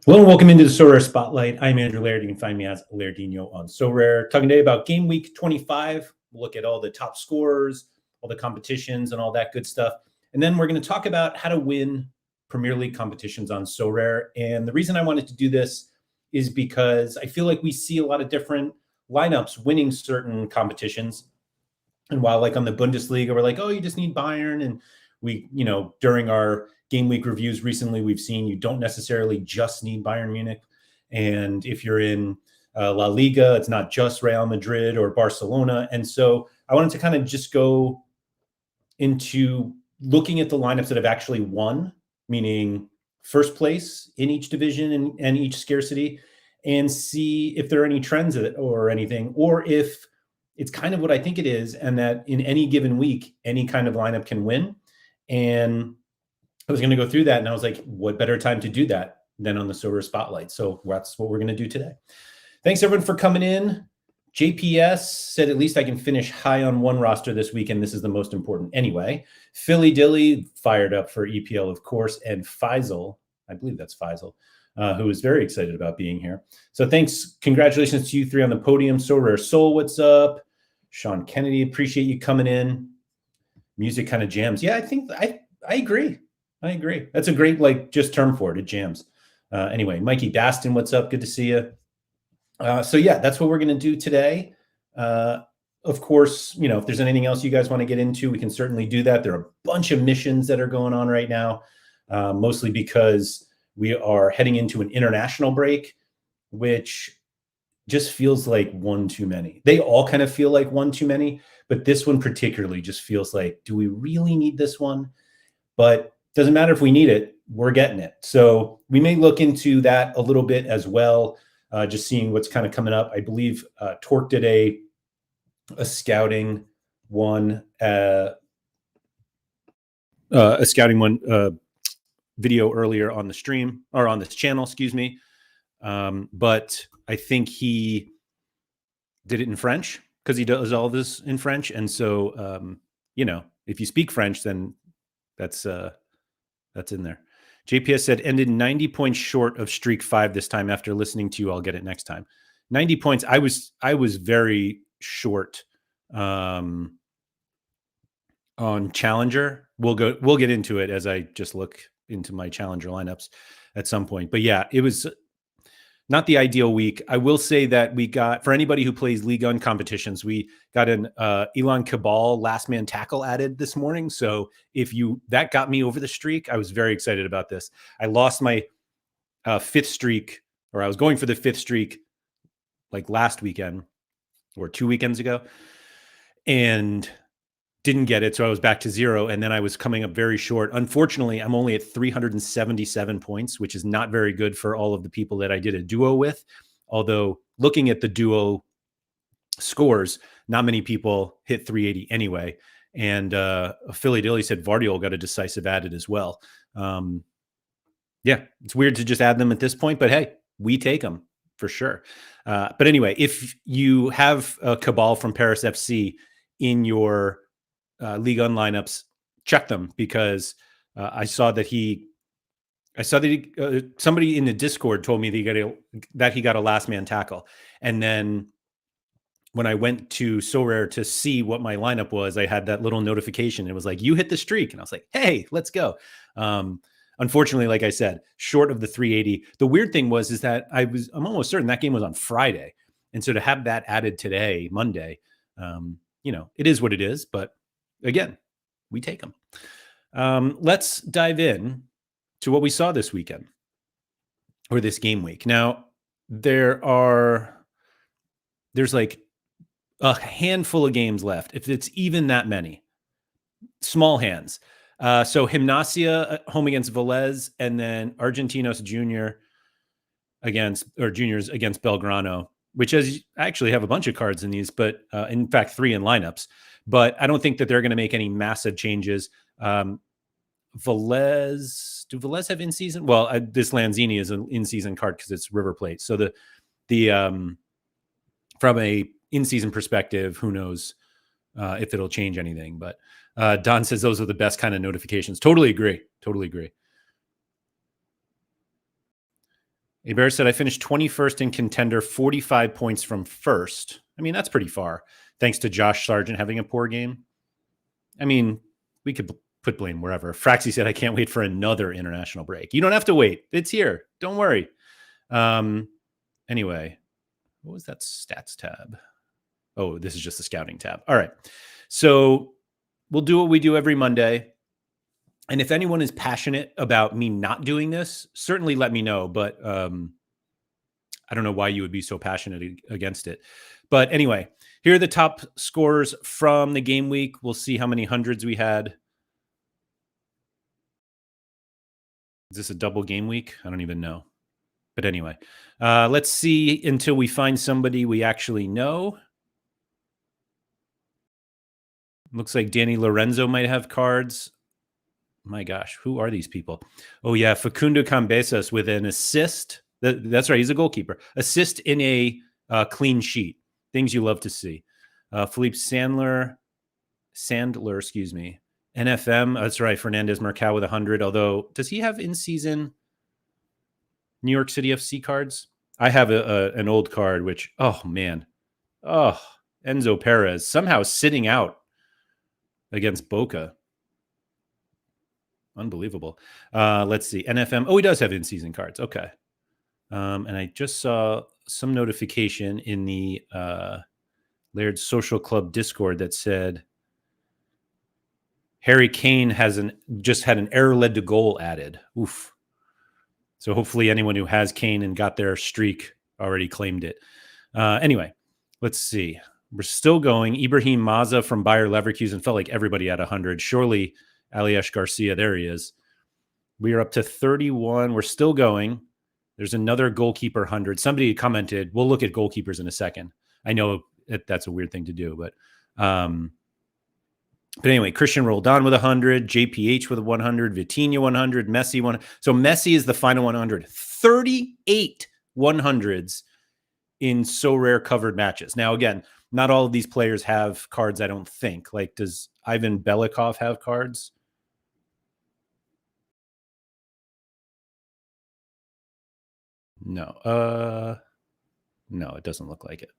Hello and welcome into the Sorare Spotlight. I'm Andrew Laird. You can find me as Lairdino on Sorare. Talking today about Game Week 25. We'll look at all the top scorers, all the competitions, and all that good stuff. And then we're going to talk about how to win Premier League competitions on Sorare. And the reason I wanted to do this is because I feel like we see a lot of different lineups winning certain competitions. And while like on the Bundesliga, we're like, oh, you just need Bayern. And we, during our Game Week reviews recently, we've seen you don't necessarily just need Bayern Munich. And if you're in La Liga, it's not just Real Madrid or Barcelona. And so I wanted to kind of just go into looking at the lineups that have actually won, meaning first place in each division and each scarcity, and see if there are any trends or anything, or if it's kind of what I think it is, and that in any given week, any kind of lineup can win. And I was going to go through that, and I was like, what better time to do that than on the Sorare Spotlight? So that's what we're going to do today. Thanks, everyone, for coming in. JPS said, at least I can finish high on one roster this weekend. This is the most important anyway. Philly Dilly fired up for EPL, of course, and Faisal, I believe that's Faisal, who is very excited about being here. So thanks. Congratulations to you three on the podium. Sorare Soul, what's up? Sean Kennedy, appreciate you coming in. Music kind of jams. Yeah, I think I agree. I agree. That's a great, just term for it. It jams. Anyway, Mikey Baston, what's up? Good to see you. So yeah, that's what we're going to do today. Of course, if there's anything else you guys want to get into, we can certainly do that. There are a bunch of missions that are going on right now, mostly because we are heading into an international break, which just feels like one too many. They all kind of feel like one too many, but this one particularly just feels like, do we really need this one? But doesn't matter if we need it, we're getting it. So we may look into that a little bit as well, just seeing what's kind of coming up. I believe Torque did a scouting one, video earlier on the stream, or on this channel, excuse me. But I think he did it in French because he does all this in French. And so, if you speak French, then that's in there. JPS said, ended 90 points short of streak 5 this time. After listening to you, I'll get it next time. 90 points. I was very short on Challenger. We'll get into it as I just look into my Challenger lineups at some point. But yeah, it was not the ideal week. I will say that we got, for anybody who plays League One competitions, we got an Elon Cabal last man tackle added this morning. So that got me over the streak. I was very excited about this. I lost my fifth streak, or I was going for the fifth streak like last weekend or 2 weekends ago, and didn't get it. So I was back to 0. And then I was coming up very short. Unfortunately, I'm only at 377 points, which is not very good for all of the people that I did a duo with. Although looking at the duo scores, not many people hit 380 anyway. And Philly Dilly said Vardiol got a decisive added as well. Yeah, it's weird to just add them at this point, but hey, we take them for sure. But anyway, if you have a Cabal from Paris FC in your League One lineups, check them, because I saw that somebody in the Discord told me that he got a last man tackle. And then when I went to Sorare to see what my lineup was, I had that little notification. It was like, you hit the streak. And I was like, hey, let's go. Unfortunately, like I said, short of the 380. The weird thing is that I'm almost certain that game was on Friday. And so to have that added today, Monday, it is what it is. But again, we take them. Let's dive in to what we saw this weekend, or this game week. Now, there's like a handful of games left, if it's even that many. Small hands. So Gimnasia home against Velez, and then Argentinos juniors against Belgrano, which I actually have a bunch of cards in these, but in fact, 3 in lineups. But I don't think that they're going to make any massive changes. Velez, do Velez have in-season? Well, this Lanzini is an in-season card because it's River Plate. So the from a in-season perspective, who knows if it'll change anything. But Don says those are the best kind of notifications. Totally agree. Bear said, I finished 21st in contender, 45 points from first. I mean, that's pretty far. Thanks to Josh Sargent having a poor game. I mean, we could put blame wherever. Fraxy said, I can't wait for another international break. You don't have to wait. It's here. Don't worry. Anyway, what was that stats tab? Oh, this is just the scouting tab. All right. So we'll do what we do every Monday. And if anyone is passionate about me not doing this, certainly let me know. But I don't know why you would be so passionate against it. But anyway, here are the top scorers from the game week. We'll see how many hundreds we had. Is this a double game week? I don't even know. But anyway, let's see until we find somebody we actually know. Looks like Danny Lorenzo might have cards. My gosh, who are these people? Oh, yeah, Facundo Cambesas with an assist. That's right, he's a goalkeeper. Assist in a clean sheet. Things you love to see. Philippe Sandler, excuse me. NFM, that's right, Fernandez Marcao with 100. Although, does he have in-season New York City FC cards? I have an old card, which, oh, man. Oh, Enzo Perez, somehow sitting out against Boca. Unbelievable. Let's see. NFM. Oh, he does have in-season cards. Okay. And I just saw some notification in the Laird Social Club Discord that said Harry Kane just had an error led to goal added. Oof. So hopefully anyone who has Kane and got their streak already claimed it. Anyway, let's see. We're still going. Ibrahim Maza from Bayer Leverkusen felt like everybody had 100. Surely Aliash Garcia, there he is. We are up to 31. We're still going. There's another goalkeeper 100. Somebody commented, we'll look at goalkeepers in a second. I know that's a weird thing to do, but anyway, Christian Roldan with 100, JPH with 100, Vitinha 100, Messi 100. So Messi is the final 100. 38 100s in so rare covered matches. Now, again, not all of these players have cards, I don't think. Like, does Ivan Belikov have cards? No. No, it doesn't look like it.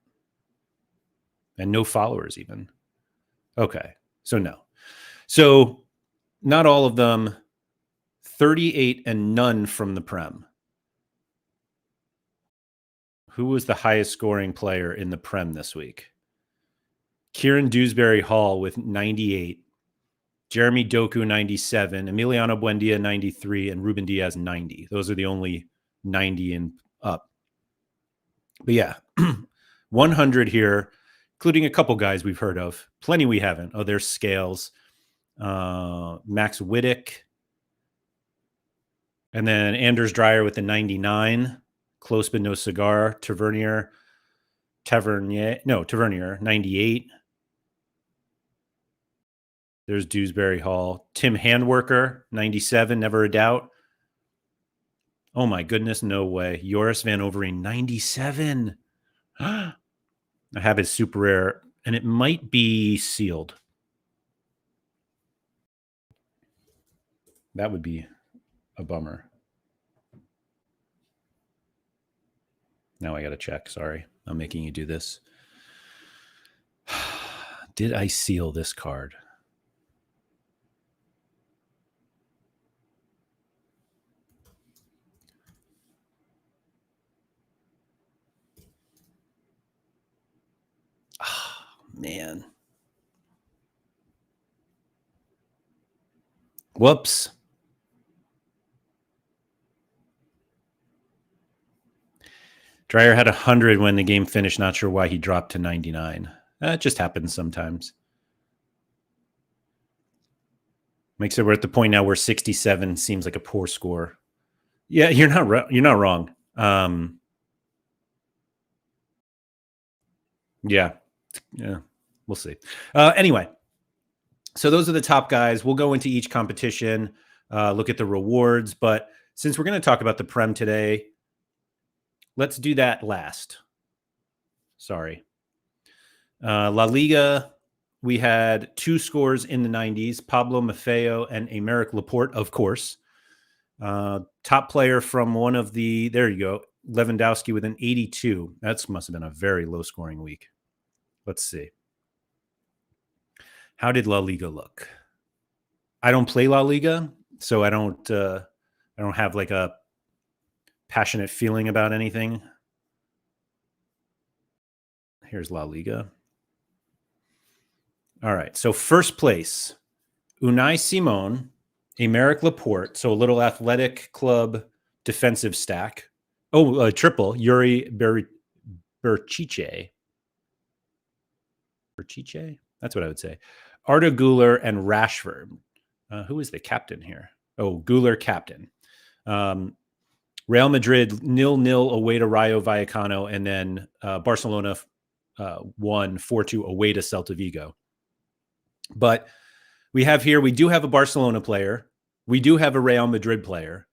And no followers even. Okay. So no. So not all of them. 38 and none from the Prem. Who was the highest scoring player in the Prem this week? Kieran Dewsbury Hall with 98. Jeremy Doku 97. Emiliano Buendia 93. And Ruben Diaz 90. Those are the only 90 and up. But yeah, 100 here, including a couple guys we've heard of. Plenty we haven't. Oh, there's Scales. Max Wittick. And then Anders Dreyer with the 99. Close but no cigar. Tavernier, 98. There's Dewsbury Hall. Tim Handwerker, 97, never a doubt. Oh my goodness, no way. Joris Van Overeen, 97. I have his super rare, and it might be sealed. That would be a bummer. Now I got to check. Sorry, I'm making you do this. Did I seal this card? Oh, man. Whoops. Dreyer had 100 when the game finished. Not sure why he dropped to 99. It just happens sometimes. Makes it we're at the point now where 67 seems like a poor score. Yeah, you're not wrong. Yeah, we'll see. Anyway, so those are the top guys. We'll go into each competition, look at the rewards. But since we're going to talk about the Prem today, let's do that last. Sorry. La Liga, we had two scores in the 90s, Pablo Maffeo and Aymeric Laporte, of course. Top player from one of the, there you go, Lewandowski with an 82. That must have been a very low scoring week. Let's see. How did La Liga look? I don't play La Liga, so I don't have like a passionate feeling about anything. Here's La Liga. All right. So first place, Unai Simon, Aymeric Laporte. So a little athletic club defensive stack. Oh, triple, Yuri Berchiche. Berchiche? That's what I would say. Arda Güler and Rashford. Who is the captain here? Oh, Güler captain. Real Madrid 0-0 away to Rayo Vallecano, and then Barcelona won 4-2 away to Celta Vigo. But we do have a Barcelona player. We do have a Real Madrid player.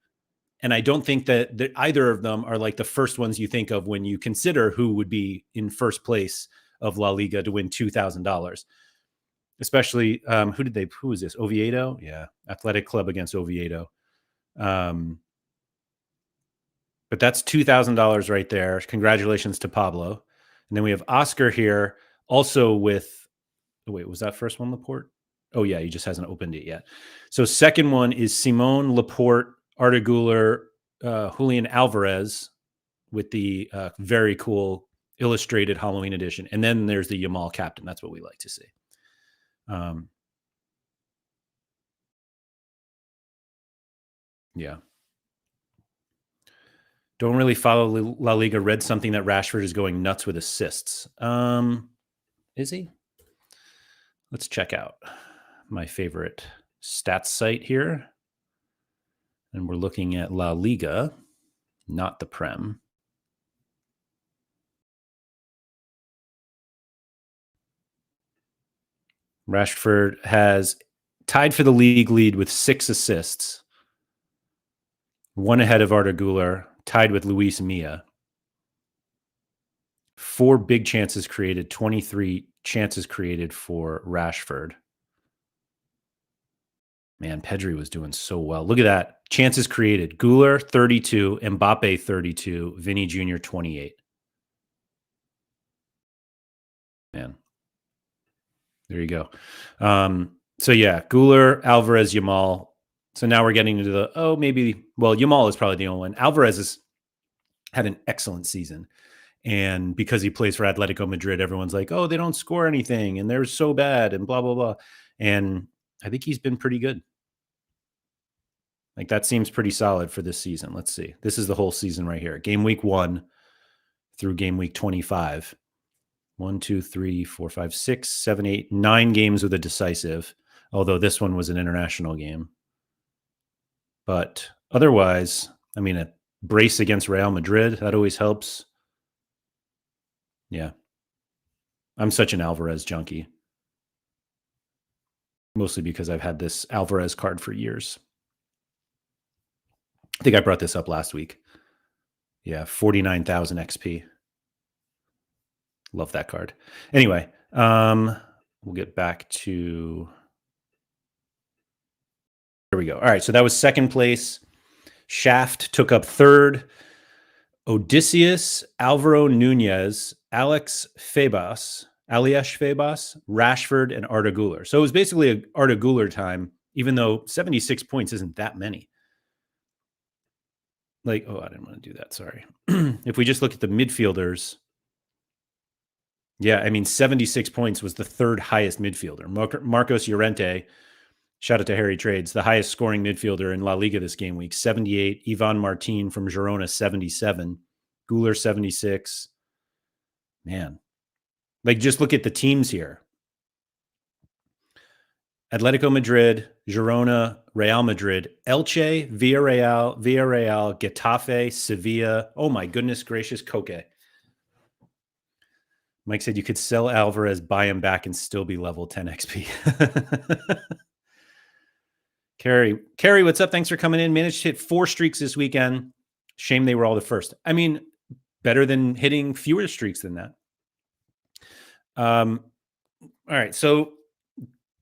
And I don't think that either of them are like the first ones you think of when you consider who would be in first place of La Liga to win $2,000. Especially, who was this? Oviedo? Yeah. Athletic Club against Oviedo. But that's $2,000 right there. Congratulations to Pablo. And then we have Oscar here also with, wait, was that first one Laporte? Oh yeah, he just hasn't opened it yet. So second one is Simone, Laporte, Arda Güler, Julian Alvarez with the very cool illustrated Halloween edition. And then there's the Yamal captain. That's what we like to see. Yeah. Don't really follow La Liga. Read something that Rashford is going nuts with assists. Is he? Let's check out my favorite stats site here. And we're looking at La Liga, not the Prem. Rashford has tied for the league lead with 6 assists, one ahead of Arda Güler, tied with Luis Milla. 4 big chances created, 23 chances created for Rashford. Man, Pedri was doing so well. Look at that. Chances created. Güler, 32. Mbappe, 32. Vinny Jr., 28. Man. There you go. So, yeah, Güler, Alvarez, Yamal. So now we're getting into Yamal is probably the only one. Alvarez has had an excellent season. And because he plays for Atletico Madrid, everyone's like, oh, they don't score anything and they're so bad and blah, blah, blah. And I think he's been pretty good. Like that seems pretty solid for this season. Let's see. This is the whole season right here. Game week 1 through game week 25. 1, 2, 3, 4, 5, 6, 7, 8, 9 games with a decisive, although this one was an international game. But otherwise, I mean, a brace against Real Madrid, that always helps. Yeah. I'm such an Alvarez junkie. Mostly because I've had this Alvarez card for years. I think I brought this up last week. Yeah, 49,000 XP. Love that card. Anyway, we'll get back to... Here we go. All right, so that was second place. Shaft took up third. Odysseus, Alvaro Nunez, Aliash Febas, Rashford, and Arda Güler. So it was basically an Arda Güler time, even though 76 points isn't that many. Like, oh, I didn't want to do that. Sorry. If we just look at the midfielders, yeah, I mean, 76 points was the third highest midfielder. Marcos Llorente, shout out to Harry Trades, the highest scoring midfielder in La Liga this game week, 78. Ivan Martin from Girona, 77. Güler, 76. Man. Like, just look at the teams here. Atletico Madrid, Girona, Real Madrid, Elche, Villarreal, Getafe, Sevilla. Oh, my goodness gracious, Koke. Mike said you could sell Alvarez, buy him back, and still be level 10 XP. Carrie, what's up? Thanks for coming in. Managed to hit 4 streaks this weekend. Shame they were all the first. I mean, better than hitting fewer streaks than that. All right. So,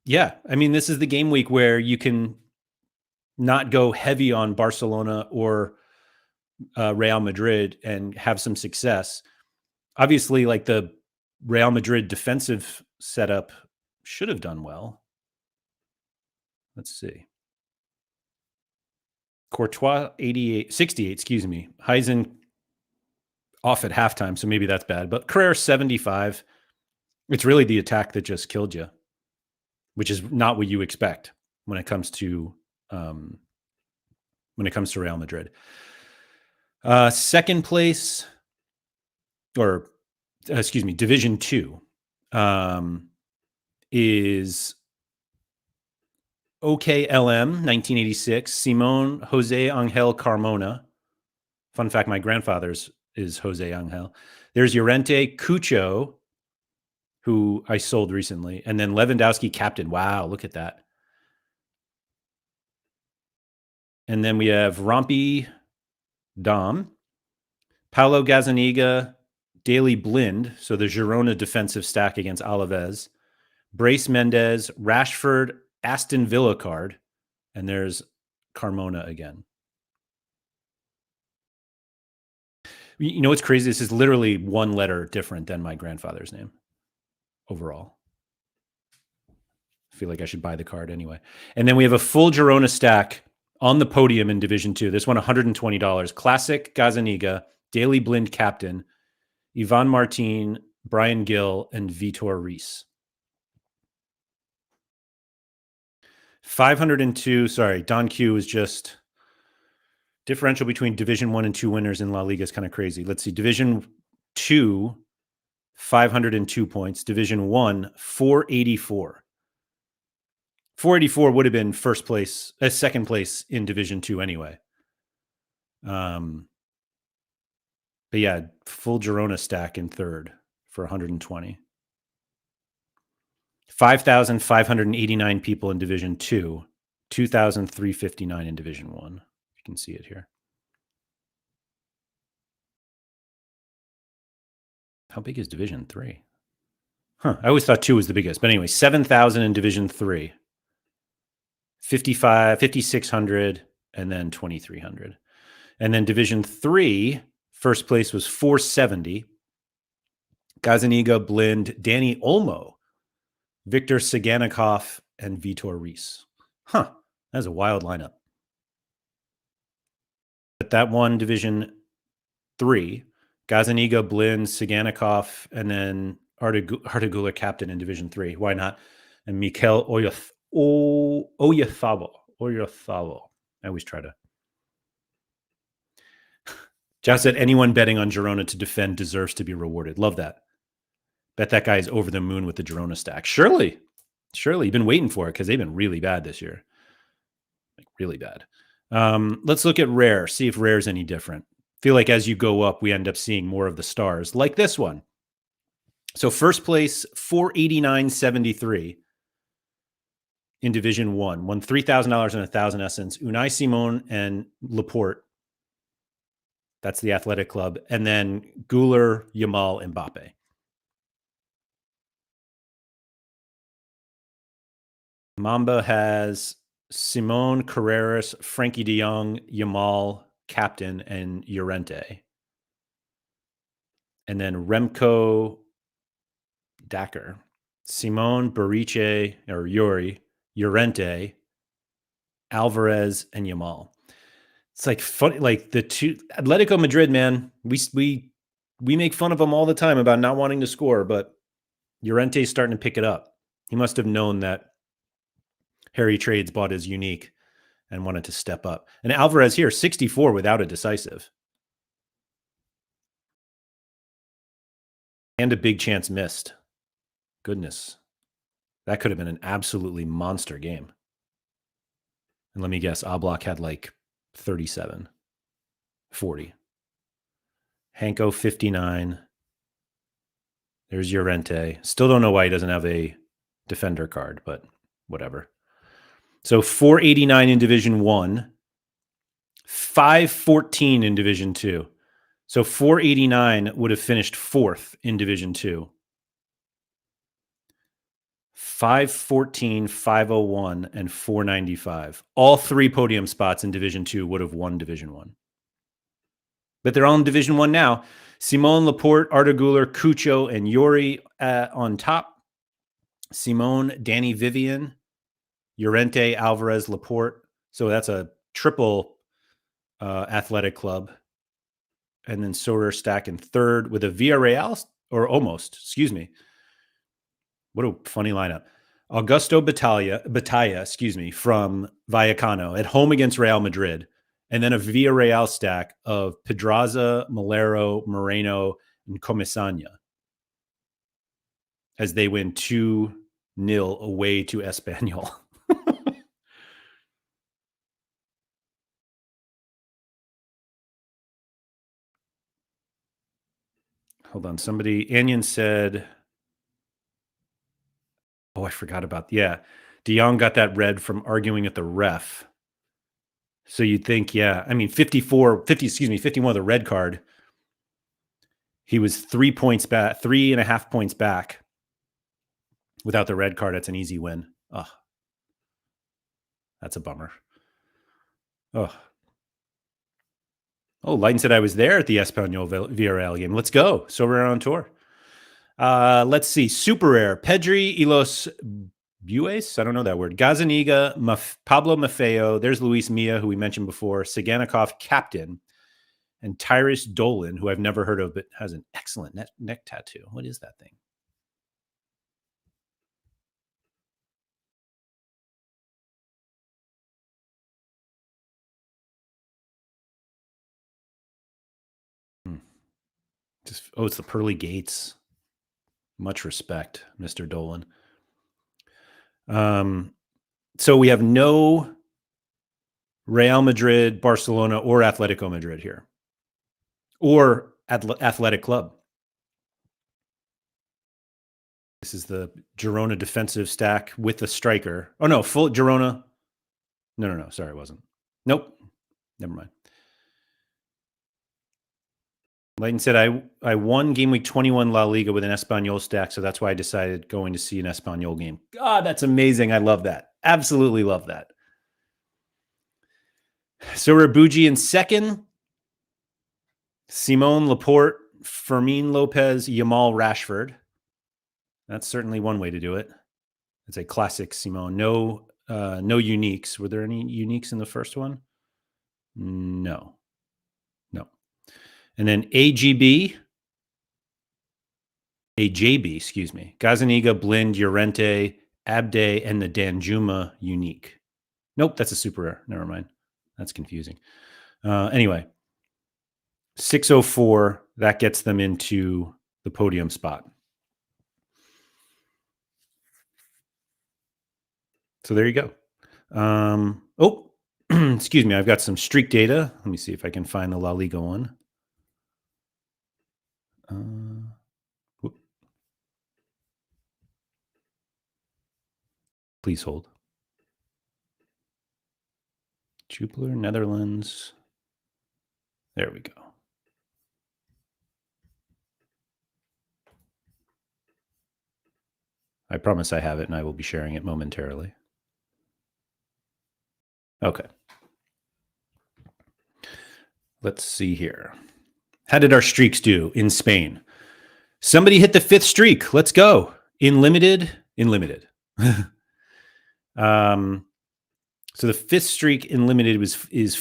yeah, I mean, this is the game week where you can not go heavy on Barcelona or Real Madrid and have some success. Obviously, like the Real Madrid defensive setup should have done well. Let's see. Courtois 68, excuse me. Heisen off at halftime, so maybe that's bad. But Carrera 75. It's really the attack that just killed you, which is not what you expect when it comes to Real Madrid. Second place, or excuse me, Division 2 is OKLM 1986, Simon Jose Angel Carmona. Fun fact, my grandfather's is Jose Angel. There's Llorente Cucho, who I sold recently, and then Lewandowski captain. Wow, look at that. And then we have Rompi Dom, Paulo Gazzaniga, Daily Blind, so the Girona defensive stack against Alaves, Brace Mendez, Rashford, Aston Villa card, and there's Carmona again. You know what's crazy? This is literally one letter different than my grandfather's name overall. I feel like I should buy the card anyway. And then we have a full Girona stack on the podium in Division 2. This one, $120. Classic Gazzaniga, Daily Blind captain, Ivan Martin, Brian Gill, and Vitor Reis. 502. Sorry, Don Q is just differential between Division 1 and 2 winners in La Liga is kind of crazy. Let's see. Division 2, 502 points. Division 1, 484. 484 would have been second place in Division 2 anyway. But yeah, full Girona stack in third for 120. 5,589 people in Division 2, 2,359 in Division 1. You can see it here. How big is Division 3? I always thought 2 was the biggest. But anyway, 7,000 in Division 3. 5,600, and then 2,300. And then Division 3, first place was 470. Gazzaniga, Blind, Danny Olmo, Victor Saganikov, and Vitor Reis. That's a wild lineup. But that one, Division 3, Gazzaniga, Blind, Saganikov, and then Artigula captain in Division 3. Why not? And Mikel Oyarzabal. I always try to. Josh said, anyone betting on Girona to defend deserves to be rewarded. Love that. Bet that guy is over the moon with the Girona stack. Surely. You've been waiting for it because they've been really bad this year. Like really bad. Let's look at Rare, see if Rare is any different. Feel like as you go up, we end up seeing more of the stars, like this one. So first place, 489.73 in Division 1. Won $3,000 and 1,000 essence. Unai Simon and Laporte. That's the athletic club. And then Guler, Yamal, Mbappe. Mamba has Simone Carreras, Frankie de Jong, Yamal, captain, and Llorente. And then Remco Dacker, Simone Bariche, or Yuri, Llorente, Alvarez, and Yamal. It's like funny, like the two Atletico Madrid, man. We make fun of them all the time about not wanting to score, but Llorente's starting to pick it up. He must have known that Harry Trades bought his unique and wanted to step up. And Alvarez here, 64 without a decisive. And a big chance missed. Goodness. That could have been an absolutely monster game. And let me guess, Oblak had like 37, 40. Hanko, 59. There's Llorente. Still don't know why he doesn't have a defender card, but whatever. So 489 in Division 1, 514 in Division 2. So 489 would have finished fourth in Division 2. 514, 501, and 495. All three podium spots in Division 2 would have won Division 1. but they're all in Division One now. Simone, Laporte, Arda Güler, Cucho, and Yori on top. Simone, Danny Vivian, Llorente, Alvarez, Laporte. So that's a triple athletic club. And then Sorare stack in third with a Villarreal, or almost, excuse me. What a funny lineup. Augusto Batalla, from Vallecano at home against Real Madrid. And then a Villarreal stack of Pedraza, Malero, Moreno, and Comesaña as they win 2-0 away to Espanyol. Hold on. Anion said, oh, I forgot about, De Jong got that red from arguing at the ref. So you'd think, 51, the red card. He was 3 points back, 3.5 points back. Without the red card, that's an easy win. Oh, that's a bummer. Oh, Lighton said I was there at the Espanyol Villarreal game. Let's go. So we're on tour. Let's see. Super rare. Pedri y los Bues. I don't know that word. Gazaniga, Pablo Maffeo. There's Luis Milla, who we mentioned before. Saganikov, captain. And Tyrus Dolan, who I've never heard of, but has an excellent neck tattoo. What is that thing? It's the pearly gates. Much respect, Mr. Dolan. So we have no Real Madrid, Barcelona, or Atletico Madrid here, or Athletic Club. This is the Girona defensive stack with the striker. Oh, no, full Girona. No. Sorry, it wasn't. Nope. Never mind. Leighton said, I won game week 21 La Liga with an Espanyol stack, so that's why I decided going to see an Espanyol game. God, that's amazing. I love that. Absolutely love that. So Rabuji in second. Simone, Laporte, Fermin Lopez, Yamal, Rashford. That's certainly one way to do it. It's a classic Simone. No uniques. Were there any uniques in the first one? No. And then AJB, excuse me. Gazaniga, Blind, Llorente, Abde, and the Danjuma unique. Nope, that's a super rare. Never mind. That's confusing. Anyway, 604, that gets them into the podium spot. So there you go. Excuse me. I've got some streak data. Let me see if I can find the La Liga one. Please hold. Jupiler, Netherlands. There we go. I promise I have it, and I will be sharing it momentarily. Okay. Let's see here. How did our streaks do in Spain? Somebody hit the 5th streak. Let's go. In limited. So the 5th streak in limited is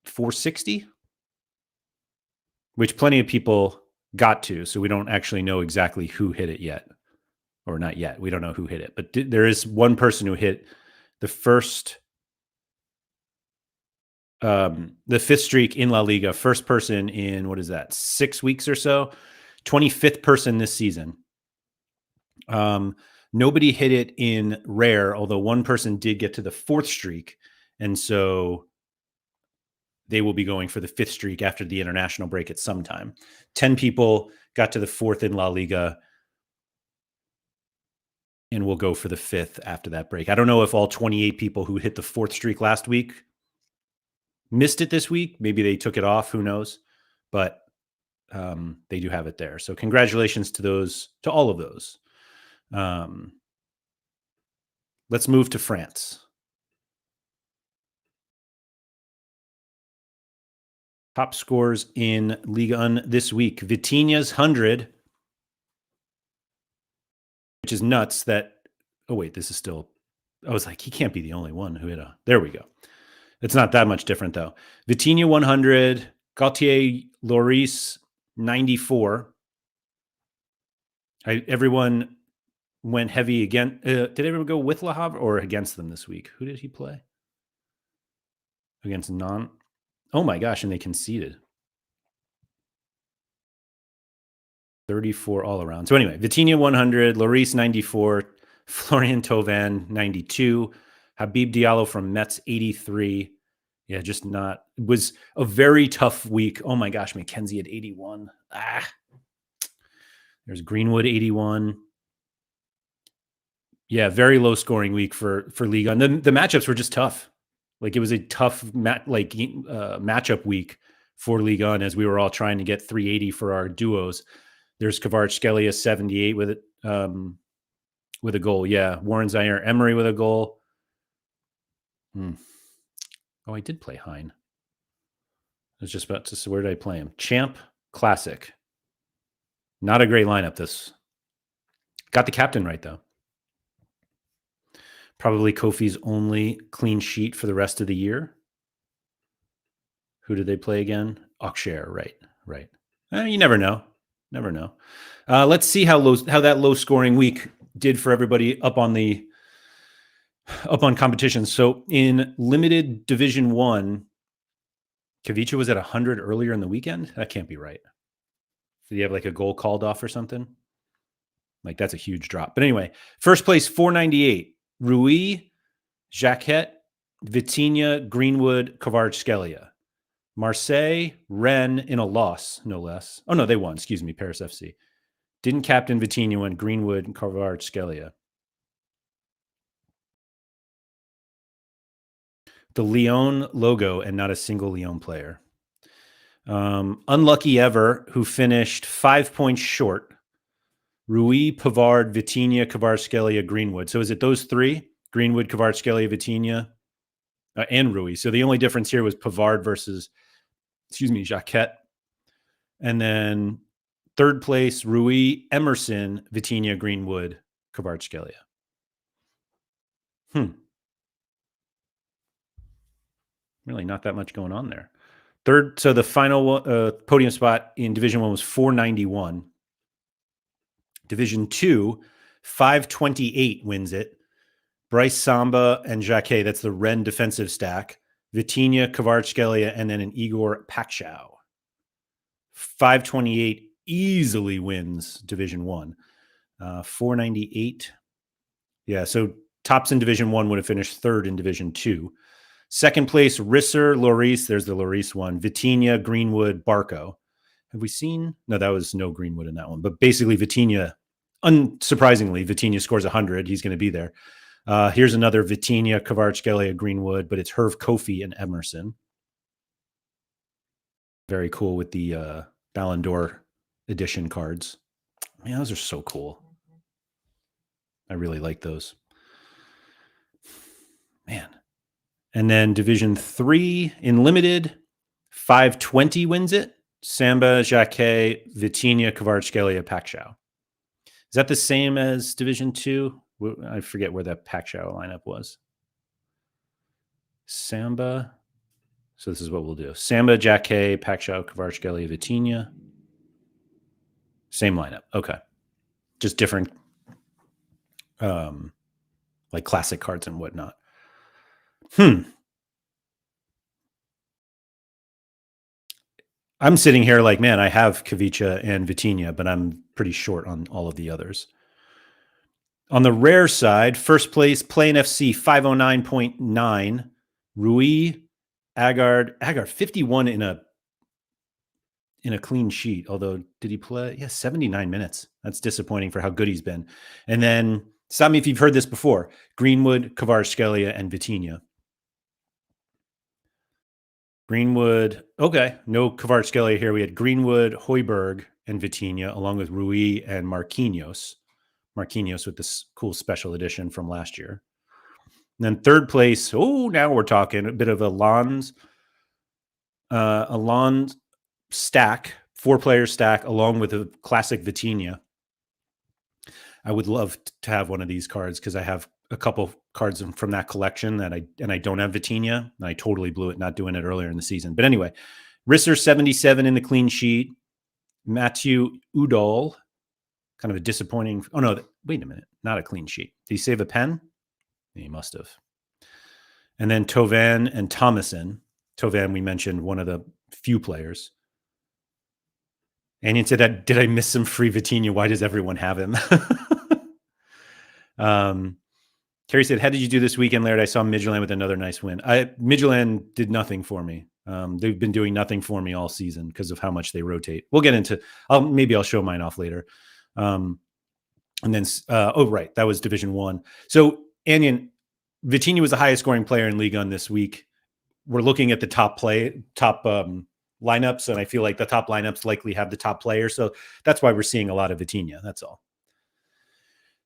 460, which plenty of people got to. So we don't actually know exactly who hit it yet, or not yet. We don't know who hit it, but there is one person who hit the first, the 5th streak in La Liga. First person in, 6 weeks or so. 25th person this season. Nobody hit it in rare, although one person did get to the 4th streak. And so they will be going for the 5th streak after the international break at some time. 10 people got to the 4th in La Liga, and we'll go for the 5th after that break. I don't know if all 28 people who hit the 4th streak last week missed it this week. Maybe they took it off. Who knows? But they do have it there. So congratulations to all of those. Let's move to France. Top scores in Ligue 1 this week. Vitinha's 100, which is nuts that, oh wait, this is still, I was like, he can't be the only one who hit a, there we go. It's not that much different though. Vitinha 100, Gautier Lloris 94. Everyone went heavy again. Did everyone go with Le Havre or against them this week? Who did he play? Against Non. Oh my gosh, and they conceded. 34 all around. So anyway, Vitinha 100, Lloris 94, Florian Thauvin 92, Habib Diallo from Metz 83. Yeah, just not. It was a very tough week. Oh my gosh, Mackenzie at 81. There's Greenwood 81. Yeah, very low scoring week for Liga. And then the matchups were just tough. Like it was a tough matchup week for Liga, and as we were all trying to get 380 for our duos. There's Kvaratskhelia 78 with a goal. Yeah, Warren Zaire Emery with a goal. Oh, I did play Hein. I was just about to say, where did I play him? Champ Classic. Not a great lineup. This got the captain right though. Probably Kofi's only clean sheet for the rest of the year. Who did they play again? Auxerre, right. You never know. Never know. Let's see how that low scoring week did for everybody up on competition. So in limited Division 1, Kavicha was at 100 earlier in the weekend. That can't be right. Did he have like a goal called off or something? Like that's a huge drop. But anyway, first place 498. Rui, Jacquet, Vitinha, Greenwood, Kvaratskhelia. Marseille, Rennes in a loss, no less. Oh, no, they won. Excuse me, Paris FC. Didn't captain Vitinha when Greenwood and Kvaratskhelia. The Lyon logo and not a single Lyon player. Unlucky Ever, who finished 5 points short. Rui, Pavard, Vitinha, Kvaratskhelia, Greenwood. So is it those three? Greenwood, Kvaratskhelia, Vitinha, and Rui. So the only difference here was Pavard versus, Jacquet. And then third place, Rui, Emerson, Vitinha, Greenwood, Kvaratskhelia. Really not that much going on there. Third, so the final podium spot in Division 1 was 491. Division 2, 528 wins it. Bryce Samba and Jacquet, that's the Rennes defensive stack. Vitinha, Kvaratskhelia, and then an Igor Pakshau. 528 easily wins Division 1. 498. Yeah, so tops in Division 1 would have finished third in Division 2. Second place, Risser, Lloris. There's the Lloris one. Vitinha, Greenwood, Barco. Have we seen? No, that was no Greenwood in that one. But basically, Vitinha, unsurprisingly, Vitinha scores 100. He's going to be there. Here's another Vitinha, Kvaratskhelia, Greenwood, but it's Herve Kofi and Emerson. Very cool with the Ballon d'Or edition cards. Man, those are so cool. I really like those. Man. And then Division 3 in limited, 520 wins it. Samba, Jacquet, Vitinha, Kvaratskhelia, Pakshau. Is that the same as Division 2? I forget where that Pakshau lineup was. Samba. So this is what we'll do. Samba, Jacquet, Pakshau, Kvaratskhelia, Vitinha. Same lineup. Okay. Just different like classic cards and whatnot. I'm sitting here like, man, I have Kavicha and Vitinha, but I'm pretty short on all of the others. On the rare side, first place, Plain FC 509.9. Rui, Agard 51 in a clean sheet. Although, did he play? Yeah, 79 minutes. That's disappointing for how good he's been. And then, stop me if you've heard this before. Greenwood, Kvaratskhelia, and Vitinha. Greenwood, okay. No Kvaratskhelia here. We had Greenwood, Højbjerg, and Vitinha, along with Rui and Marquinhos. Marquinhos with this cool special edition from last year. And then third place, now we're talking a bit of a Lens. a lawn stack, 4-player stack, along with a classic Vitinha. I would love to have one of these cards because I have a couple cards from that collection that I don't have Vitinha, and I totally blew it not doing it earlier in the season. But anyway, Risser 77 in the clean sheet. Matthew Udall, kind of a disappointing. Oh no, wait a minute, not a clean sheet. Did he save a pen? He must have. And then Tovan and Thomason. Tovan, we mentioned, one of the few players. And he said, did I miss some free Vitinha? Why does everyone have him? Terry said, how did you do this weekend, Laird? I saw Midtjylland with another nice win. Midtjylland did nothing for me. They've been doing nothing for me all season because of how much they rotate. We'll get into, maybe I'll show mine off later. And then, right, that was Division 1. So, Anion, Vitinha was the highest scoring player in Ligue 1 this week. We're looking at the top lineups, and I feel like the top lineups likely have the top player. So that's why we're seeing a lot of Vitinha. That's all.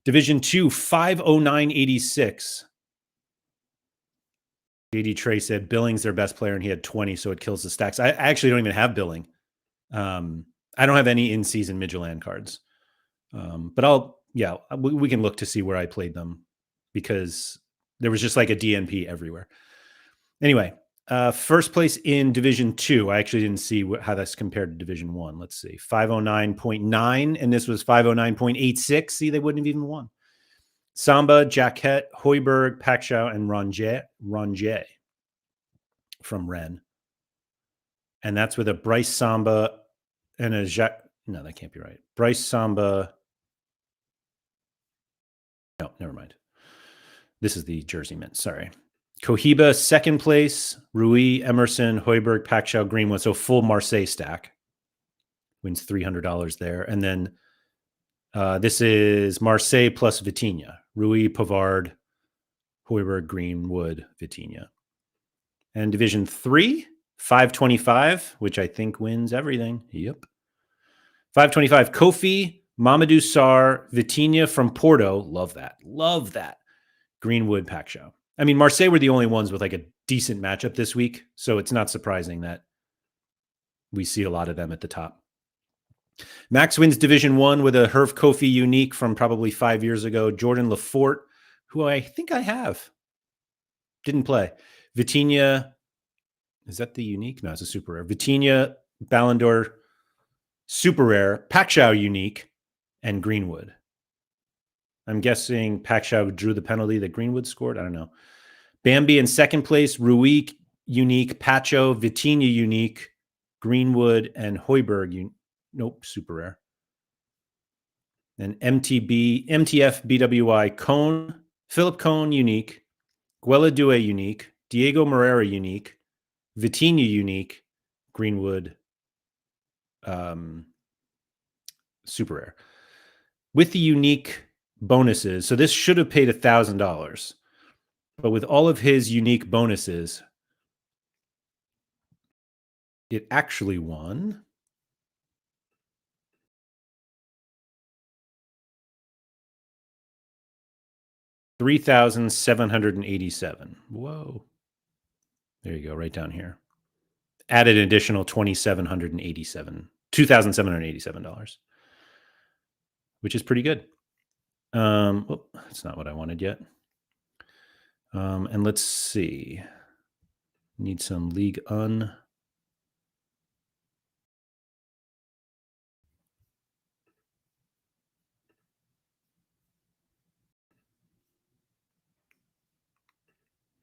Division 2, 509.86. JD Trey said Billing's their best player, and he had 20, so it kills the stacks. I actually don't even have Billing. I don't have any in-season Midtjylland cards. But we can look to see where I played them because there was just like a DNP everywhere. Anyway, first place in Division 2. I actually didn't see how that's compared to Division 1. Let's see. 509.9, and this was 509.86. See, they wouldn't have even won. Samba, Jacquet, Hoiberg, Pakshaw, and Ronje from Rennes. And that's with a Bryce Samba and a Jacques. No, that can't be right. Bryce Samba. No, never mind. This is the Jersey Mint. Sorry. Cohiba, second place. Rui, Emerson, Hoiberg, Pakshaw, Greenwood. So full Marseille stack. Wins $300 there. And then this is Marseille plus Vitinha. Rui, Pavard, Hoiberg, Greenwood, Vitinha. And Division 3, 525, which I think wins everything. Yep. 525, Kofi, Mamadou Sarr, Vitinha from Porto. Love that. Love that. Greenwood, Pakshaw. I mean, Marseille were the only ones with like a decent matchup this week, so it's not surprising that we see a lot of them at the top. Max wins Division 1 with a Herve Kofi unique from probably 5 years ago. Jordan Lafort, who I think I have. Didn't play. Vitinha, is that the unique? No, it's a super rare. Vitinha, Ballon d'Or, super rare. Pakshaw unique, and Greenwood. I'm guessing Pakshaw drew the penalty that Greenwood scored. I don't know. Bambi in second place. Rui unique. Pacho, Vitinha unique. Greenwood and Hoiberg. Nope, super rare. And MTF, BWI, Cone, Philip Cone unique. Guela Due unique. Diego Moreira unique. Vitinha unique. Greenwood super rare. With the unique bonuses, so this should have paid $1,000, but with all of his unique bonuses, it actually won $3,787. Whoa. There you go, right down here. Added an additional $2,787, which is pretty good. That's not what I wanted yet. And let's see. Need some League Un.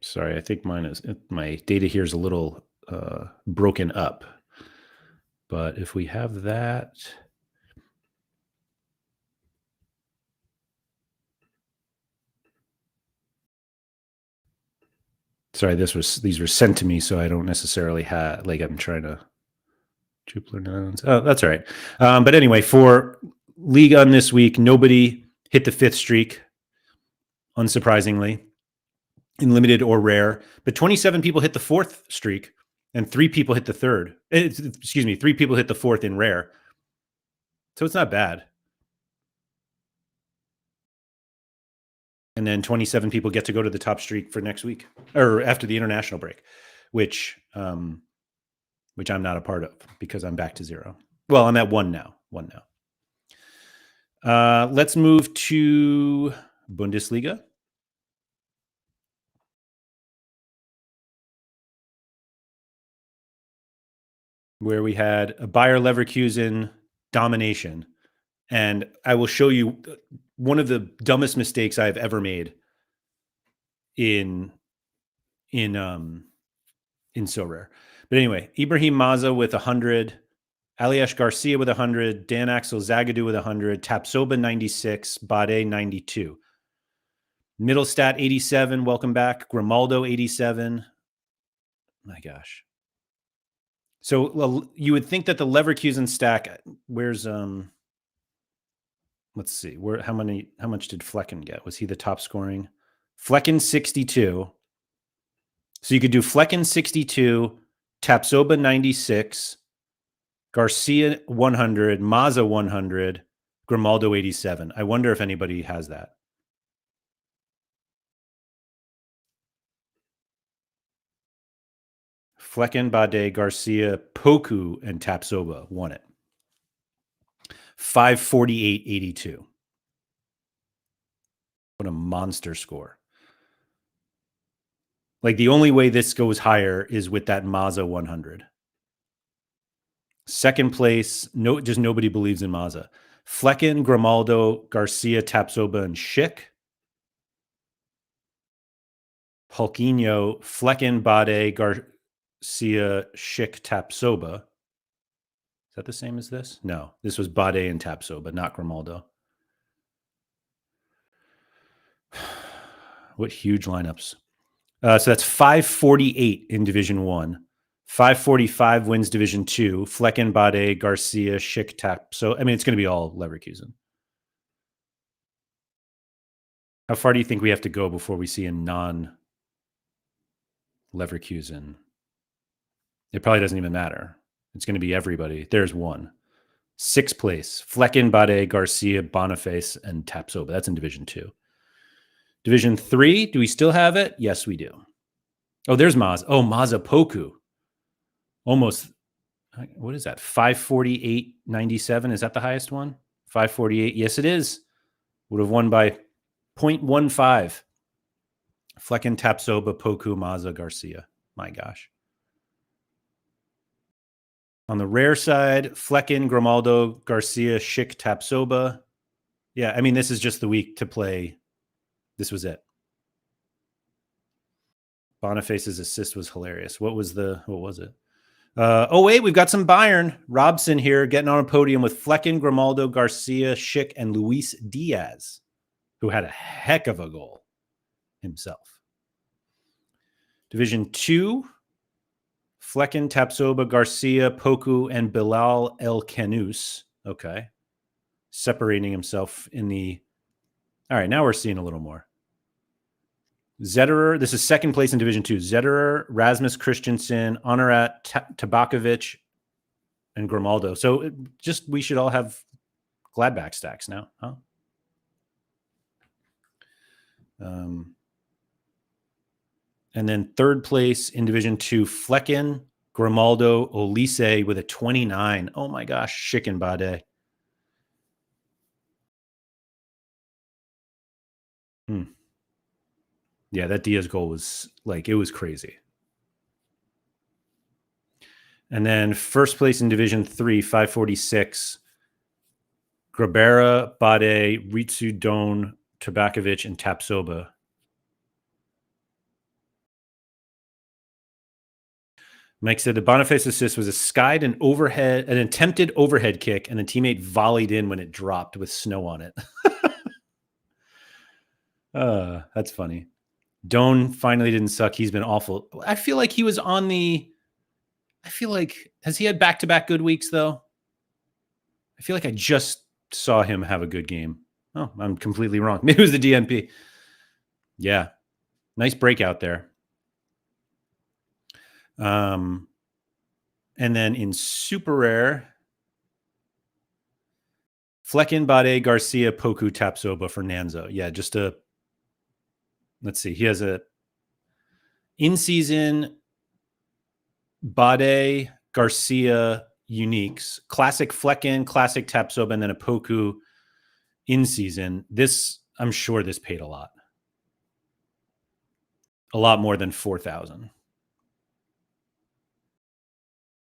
Sorry, I think my data here is a little broken up. But if we have that. Sorry, these were sent to me, so I don't necessarily have, like, I'm trying to Jupiter nouns. Oh, that's all right. But anyway, for League On this week, nobody hit the 5th streak, unsurprisingly, in limited or rare. But 27 people hit the 4th streak, and 3 people hit the 3rd. 3 people hit the 4th in rare. So it's not bad. And then 27 people get to go to the top streak for next week, or after the international break, which which I'm not a part of because I'm back to 0. Well, I'm at 1 now. Let's move to Bundesliga, where we had a Bayer Leverkusen domination. And I will show you one of the dumbest mistakes I've ever made in Sorare. But anyway, Ibrahim Maza with 100, Aliash Garcia with 100, Dan Axel Zagadou with 100, Tapsoba 96, Bade 92. Middlestat 87, welcome back. Grimaldo 87. My gosh. So you would think that the Leverkusen stack, where's let's see, how much did Flecken get? Was he the top scoring? Flecken 62. So you could do Flecken 62, Tapsoba 96, Garcia 100, Maza 100, Grimaldo 87. I wonder if anybody has that. Flecken, Bade, Garcia, Poku, and Tapsoba won it. 548.82. What a monster score. Like the only way this goes higher is with that Maza 100. Second place, just nobody believes in Maza. Flecken, Grimaldo, Garcia, Tapsoba, and Schick. Hulkinho, Flecken, Bade, Garcia, Schick, Tapsoba. Is that the same as this? No, this was Bade and Tapsoba, not Grimaldo. What huge lineups. So that's 548 in Division 1. 545 wins Division 2. Flecken, Bade, Garcia, Schick, Tapsoba. I mean, it's going to be all Leverkusen. How far do you think we have to go before we see a non-Leverkusen? It probably doesn't even matter. It's going to be everybody. There's one. 6th place. Flecken, Bade, Garcia, Boniface, and Tapsoba. That's in Division 2. Division 3, do we still have it? Yes, we do. Oh, there's Maza. Oh, Maza Poku. Almost, what is that? 548.97. Is that the highest one? 548. Yes, it is. Would have won by 0.15. Flecken, Tapsoba, Poku, Maza, Garcia. My gosh. On the rare side, Flecken, Grimaldo, Garcia, Schick, Tapsoba. Yeah, I mean, this is just the week to play. This was it. Boniface's assist was hilarious. What was it? Oh, wait, we've got some Bayern. Robson here getting on a podium with Flecken, Grimaldo, Garcia, Schick, and Luis Diaz, who had a heck of a goal himself. Division 2, Flecken, Tapsoba, Garcia, Poku, and Bilal El Kanous. Okay. Separating himself in the... All right, now we're seeing a little more. Zetterer, this is 2nd place in Division 2. Zetterer, Rasmus Christensen, Honorat Tabakovic, and Grimaldo. So we should all have Gladbach stacks now, huh? And then 3rd place in Division 2, Flecken, Grimaldo, Olise with a 29. Oh my gosh, Schick and Bade. Yeah, that Diaz goal was it was crazy. And then 1st place in Division 3, 546, Grabera, Bade, Ritsu, Don, Tabakovic, and Tapsoba. Mike said the Boniface assist was an attempted overhead kick, and the teammate volleyed in when it dropped with snow on it. That's funny. Doan finally didn't suck. He's been awful. I feel like he was on the... has he had back-to-back good weeks, though? I feel like I just saw him have a good game. Oh, I'm completely wrong. Maybe it was the DNP. Yeah. Nice breakout there. And then in super rare, Flecken, Bade, Garcia, Poku, Tapsoba for Nanzo. Yeah, let's see. He has a in-season Bade Garcia uniques, classic Flecken, classic Tapsoba, and then a Poku in season. This, I'm sure this paid a lot more than 4,000.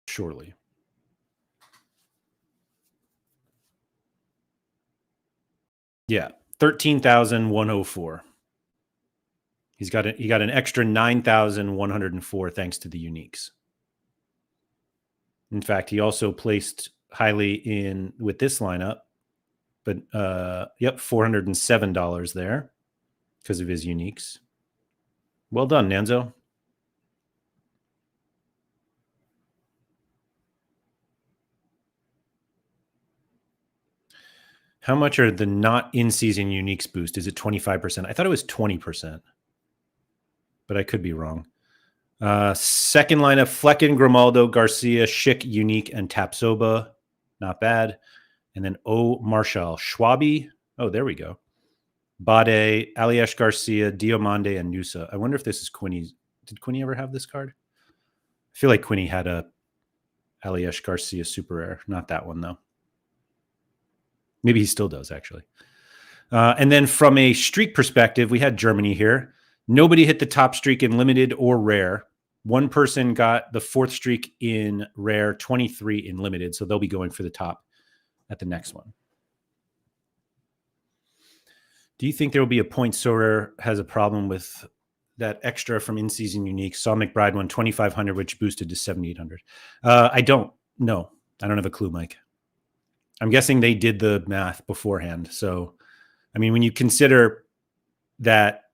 Surely. Yeah, 13,104. He got an extra 9,104 thanks to the uniques. In fact, he also placed highly in with this lineup, but yep, $407 there because of his uniques. Well done, Nanzo. How much are the not in-season uniques boost? Is it 25%? I thought it was 20%, but I could be wrong. Second lineup, Flecken, Grimaldo, Garcia, Schick, Unique, and Tapsoba. Not bad. And then Marshall, Schwabi. Oh, there we go. Bade, Aliesh Garcia, Diomande, and Nusa. I wonder if this is Quinny's. Did Quinny ever have this card? I feel like Quinny had a Aliesh Garcia super rare. Not that one, though. Maybe he still does, actually. And then from a streak perspective, we had Germany here. Nobody hit the top streak in limited or rare. One person got the fourth streak in rare, 23 in limited. So they'll be going for the top at the next one. Do you think there will be a point Sorare has a problem with that extra from in-season unique? Saw McBride won 2,500, which boosted to 7,800. I don't know. I don't have a clue, Mike. I'm guessing they did the math beforehand. So, I mean, when you consider that,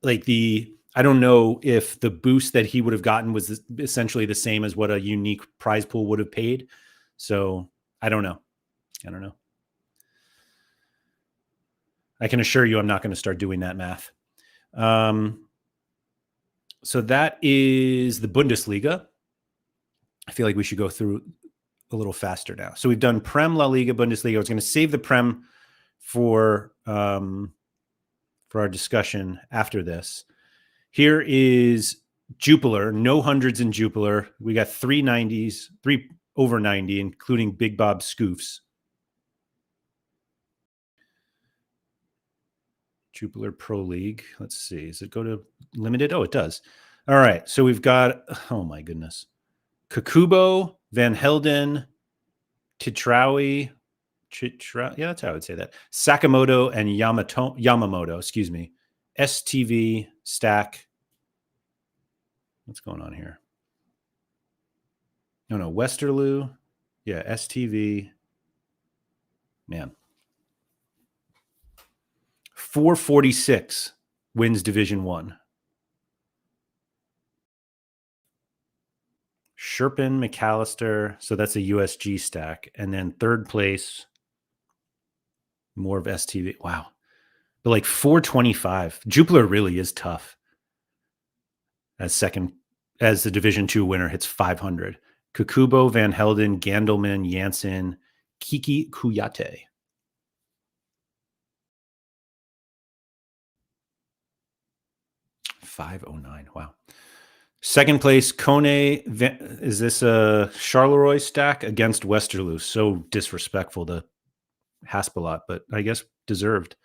like I don't know if the boost that he would have gotten was essentially the same as what a unique prize pool would have paid. So I don't know. I can assure you I'm not going to start doing that math. So that is the Bundesliga. I feel like we should go through a little faster now. So we've done Prem, La Liga, Bundesliga. I was going to save the Prem for our discussion after this. Here is Jupiler, no hundreds in Jupiler. We got 3 90s, 3 over 90, including Big Bob Scoofs. Jupiler Pro League. Let's see. Does it go to limited? Oh, it does. All right. So we've got, oh my goodness, Kakubo, Van Helden, Titrawi, yeah, that's how I would say that. Sakamoto and Yamamoto, excuse me. STV, Stack. What's going on here? No, Westerloo. Yeah, STV. Man. 446 wins Division 1. Sherpin, McAllister. So that's a USG stack. And then third place, more of STV. Wow. But like 425. Jupiler really is tough. As the Division 2 winner hits 500. Kakubo, Van Helden, Gandelman, Janssen, Kiki Kuyate. $509. Wow. Second place, Kone. Is this a Charleroi stack against Westerloo? So disrespectful to Haspelot, but I guess deserved.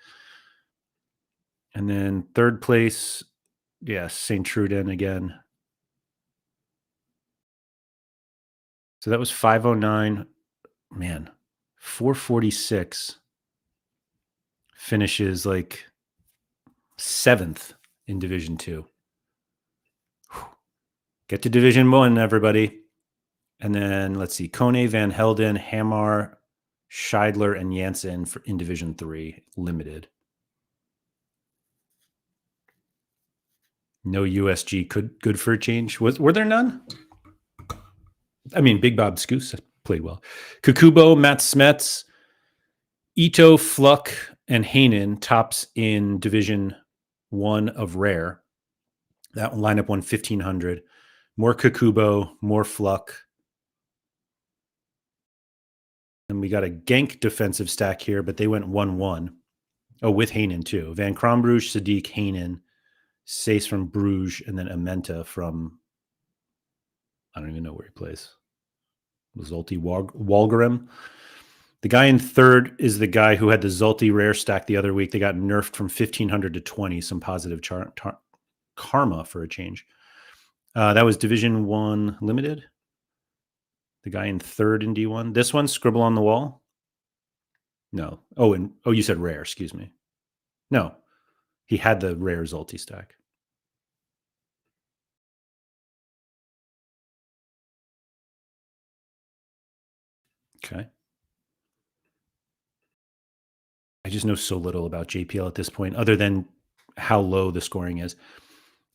And then third place, yes, St. Truden again. So that was 509. Man, 446 finishes like 7th in Division 2. Get to Division 1, everybody. And then let's see, Kone, Van Helden, Hamar, Scheidler, and Janssen in Division 3, limited. No USG, good for a change. Were there none? I mean, Big Bob Scoos played well. Kakubo, Matt Smets, Ito, Fluck, and Hanen tops in Division 1 of Rare. That lineup won 1,500. More Kakubo, more Fluck. And we got a Genk defensive stack here, but they went 1-1. Oh, with Hanen too. Van Krombrugge, Sadiq, Hanen, Sace from Bruges, and then Amenta from I don't even know where he plays. Zolti Walgarim. The guy in third is the guy who had the Zolti rare stack the other week. They got nerfed from 1,500 to 20. Some positive karma for a change. That was Division 1 Limited. The guy in third in D1. This one, Scribble on the Wall. No. Oh, you said rare. Excuse me. No, he had the rare Zolti stack. Okay. I just know so little about JPL at this point, other than how low the scoring is.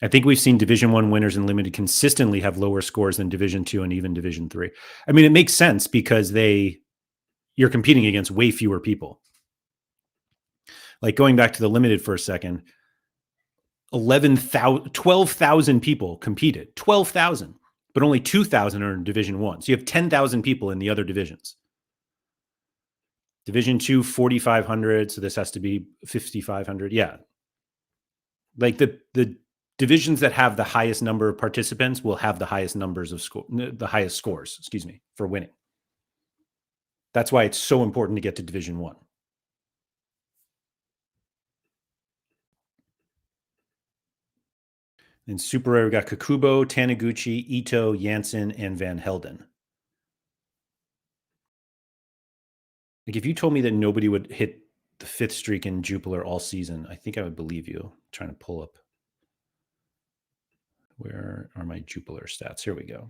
I think we've seen Division 1 winners in limited consistently have lower scores than Division 2 and even Division 3. I mean, it makes sense because you're competing against way fewer people. Like going back to the limited for a second, 12,000 people competed. 12,000, but only 2,000 are in Division 1. So you have 10,000 people in the other divisions. Division 2, 4,500. So this has to be 5,500. Yeah. Like the divisions that have the highest number of participants will have the highest numbers of the highest scores, for winning. That's why it's so important to get to Division 1. In Super Rare, we got Kakubo, Taniguchi, Ito, Jansen, and Van Helden. Like if you told me that nobody would hit the 5th streak in Jupiler all season, I think I would believe you. I'm trying to pull up. Where are my Jupiler stats? Here we go.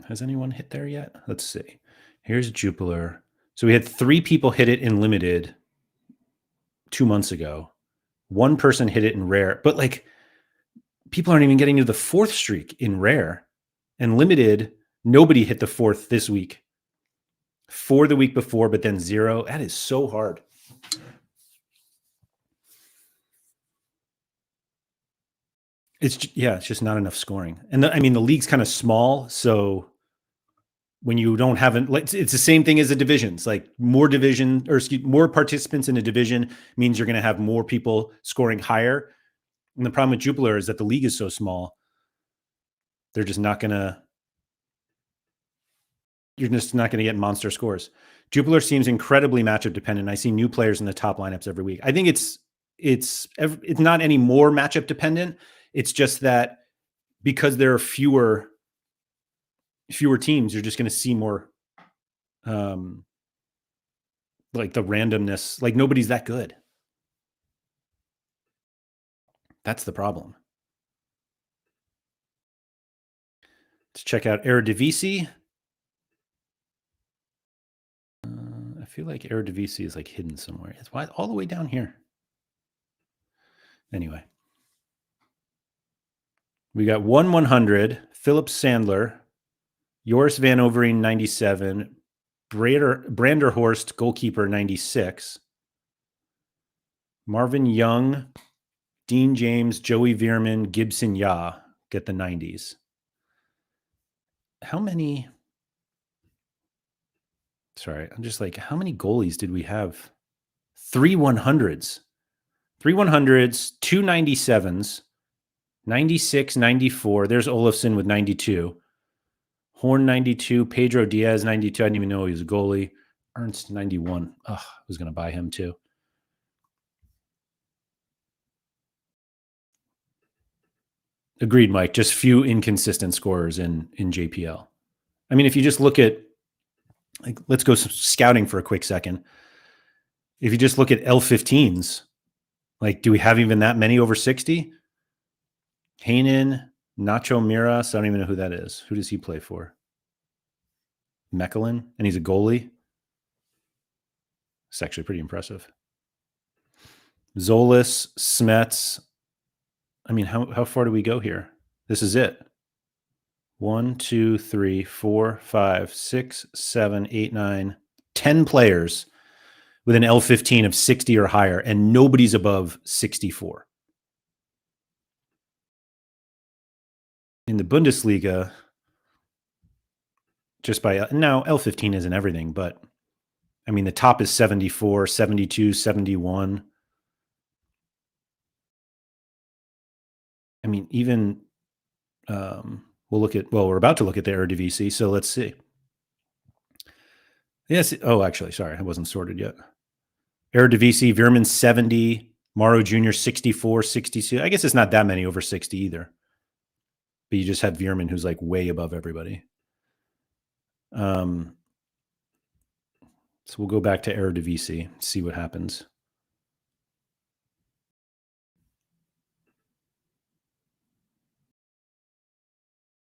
Has anyone hit there yet? Let's see. Here's Jupiler. So we had 3 people hit it in limited 2 months ago. 1 person hit it in rare, but like people aren't even getting to the 4th streak in rare. And limited, nobody hit the 4th this week. 4 the week before, but then 0. That is so hard. It's just not enough scoring. And the league's kind of small, so when you don't have it's the same thing as the divisions. Like more participants in a division means you're going to have more people scoring higher. And the problem with Jupiler is that the league is so small. They're just not going to. You're just not going to get monster scores. Jupiler seems incredibly matchup dependent. I see new players in the top lineups every week. I think it's not any more matchup dependent. It's just that because there are fewer teams, you're just going to see more like the randomness. Like nobody's that good. That's the problem. Let's check out Eredivisie. I feel like Eredivisie is like hidden somewhere. It's all the way down here. Anyway. We got 100, Philip Sandler, Joris Van Overeen, 97, Branderhorst, goalkeeper, 96, Marvin Young, Dean James, Joey Veerman, Gibson Ya get the 90s. How many? Sorry, I'm just like, how many goalies did we have? 3 100s. 3 100s, 2 97s, 96, 94. There's Olafson with 92. Horn 92, Pedro Diaz 92. I didn't even know he was a goalie. Ernst 91. I was going to buy him too. Agreed, Mike. Just few inconsistent scorers in JPL. I mean, if you just look at, like, let's go scouting for a quick second. If you just look at L15s, like, do we have even that many over 60? Hainen, Nacho Miras. I don't even know who that is. Who does he play for? Mechelen, and he's a goalie. It's actually pretty impressive. Zolis, Smets. I mean, how far do we go here? This is it. 1, 2, 3, 4, 5, 6, 7, 8, 9, 10 players with an L15 of 60 or higher, and nobody's above 64. In the Bundesliga, just by now, L15 isn't everything, but I mean, the top is 74, 72, 71. I mean, even we're about to look at the Eredivisie, so let's see. Yes. Oh, actually, sorry, I wasn't sorted yet. Eredivisie, Veerman 70, Morrow Jr. 64, 62. I guess it's not that many over 60 either. But you just have Veerman, who's like way above everybody. So we'll go back to Eredivisie, see what happens.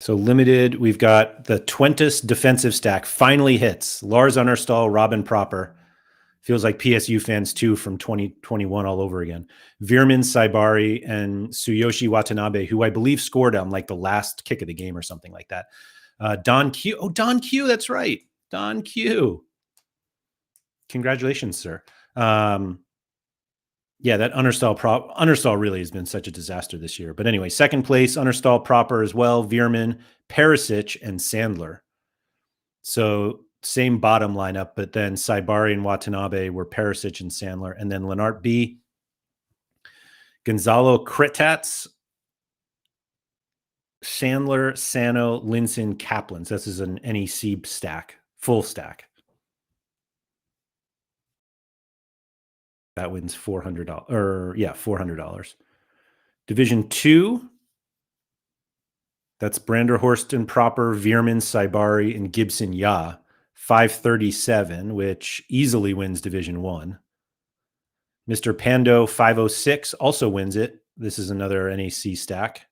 So limited, we've got the Twentis defensive stack finally hits. Lars Unnerstall, Robin Proper. Feels like PSU fans too from 2021 all over again. Veerman, Saibari, and Tsuyoshi Watanabe, who I believe scored on like the last kick of the game or something like that. Don Q. Oh, Don Q. That's right. Don Q. Congratulations, sir. Yeah, that Unnerstall really has been such a disaster this year. But anyway, second place, Unnerstall proper as well. Veerman, Perisic, and Sandler. So same bottom lineup, but then Saibari and Watanabe were Perisic and Sandler. And then Lennart B, Gonzalo Kretats, Sandler, Sano, Linson, Kaplan. So this is an NEC stack, full stack. That wins $400. $400. Division 2. That's Branderhorst and Proper, Veerman, Saibari, and Gibson Ya. 537, which easily wins Division 1. Mr. Pando, 506, also wins it. This is another NAC stack.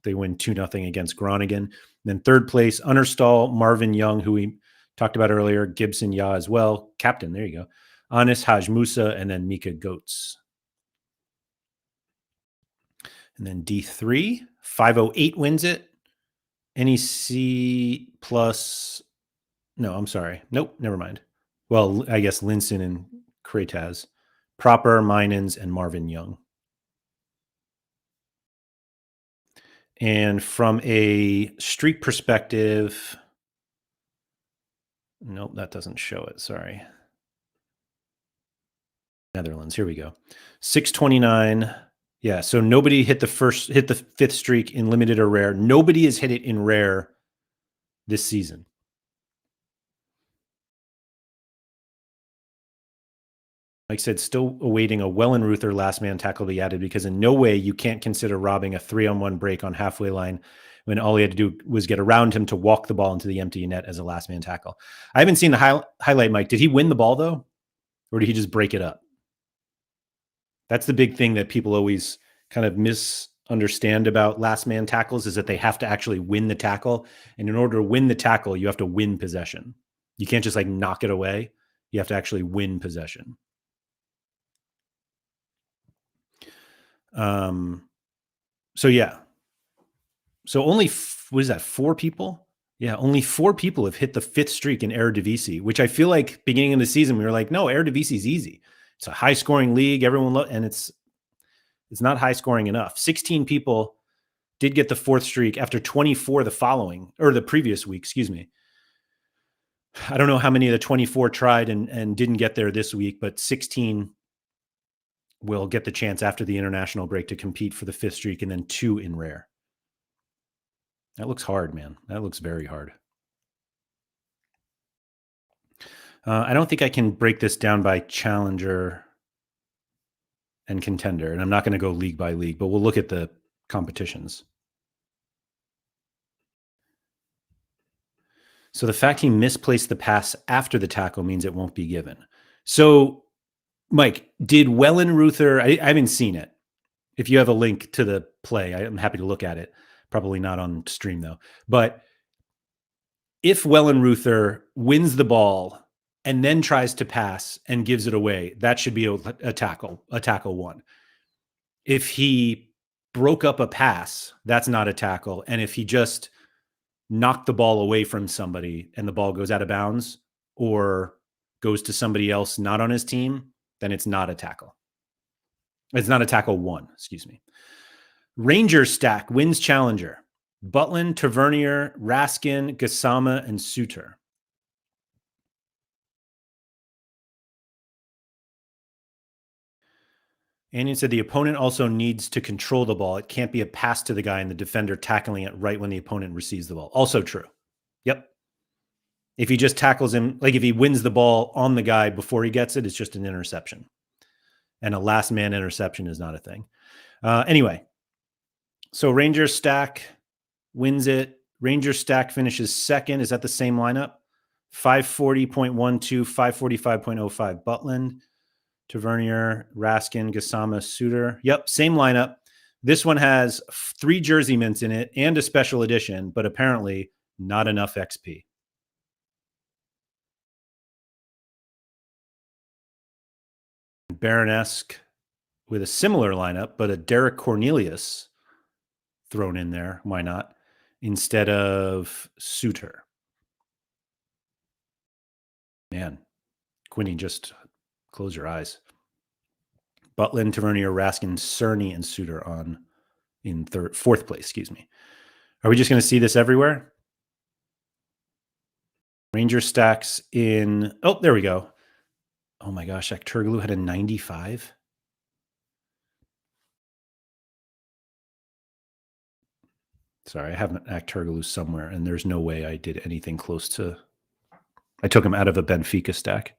They win 2-0 against Groningen. Then third place, Unnerstall, Marvin Young, who we talked about earlier, Gibson Ya as well. Captain, there you go. Anis Haj Musa, and then Mika Goetz. And then D3, 508 wins it. NEC plus, no, I'm sorry. Nope, never mind. Well, I guess Linson and Kretaz. Proper, Minans, and Marvin Young. And from a streak perspective, nope, that doesn't show it. Sorry. Netherlands. Here we go. 629. Yeah, so nobody hit the fifth streak in limited or rare. Nobody has hit it in rare this season. Like I said, still awaiting a Wellenreuther last man tackle to be added, because in no way you can't consider robbing a 3-on-1 break on halfway line when all he had to do was get around him to walk the ball into the empty net as a last man tackle. I haven't seen the highlight, Mike. Did he win the ball though? Or did he just break it up? That's the big thing that people always kind of misunderstand about last man tackles, is that they have to actually win the tackle. And in order to win the tackle, you have to win possession. You can't just like knock it away. You have to actually win possession. So yeah. So only, what is that, 4 people? Yeah, only 4 people have hit the 5th streak in Eredivisie, which I feel like beginning of the season, we were like, no, Eredivisie is easy. It's a high scoring league. Everyone and it's not high scoring enough. 16 people did get the 4th streak after 24 the previous week, excuse me. I don't know how many of the 24 tried and didn't get there this week, but 16 will get the chance after the international break to compete for the 5th streak, and then 2 in rare. That looks hard, man. That looks very hard. I don't think I can break this down by challenger and contender, and I'm not going to go league by league, but we'll look at the competitions. So the fact he misplaced the pass after the tackle means it won't be given. So, Mike, did Wellenreuther, I haven't seen it. If you have a link to the play, I'm happy to look at it. Probably not on stream though. But if Wellenreuther wins the ball and then tries to pass and gives it away, that should be a tackle 1. If he broke up a pass, that's not a tackle. And if he just knocked the ball away from somebody and the ball goes out of bounds or goes to somebody else not on his team, then it's not a tackle. It's not a tackle 1, excuse me. Ranger stack wins challenger. Butland, Tavernier, Raskin, Gassama, and Suter. Anion said the opponent also needs to control the ball. It can't be a pass to the guy and the defender tackling it right when the opponent receives the ball. Also true. Yep. If he just tackles him, like if he wins the ball on the guy before he gets it, it's just an interception. And a last man interception is not a thing. Anyway, so Rangers stack wins it. Rangers stack finishes second. Is that the same lineup? 540.12, 545.05. Butland, Tavernier, Raskin, Gassama, Suter. Yep, same lineup. This one has 3 jersey mints in it and a special edition, but apparently not enough XP. Baronesque with a similar lineup, but a Derek Cornelius thrown in there. Why not? Instead of Suter. Man, Quinny, just close your eyes. Butland, Tavernier, Raskin, Cerny, and Suter on in fourth place. Excuse me. Are we just going to see this everywhere? Ranger stacks in. Oh, there we go. Oh my gosh, Akturgalu had a 95. Sorry, I have an Akturgalu somewhere, and there's no way I did anything close to. I took him out of a Benfica stack.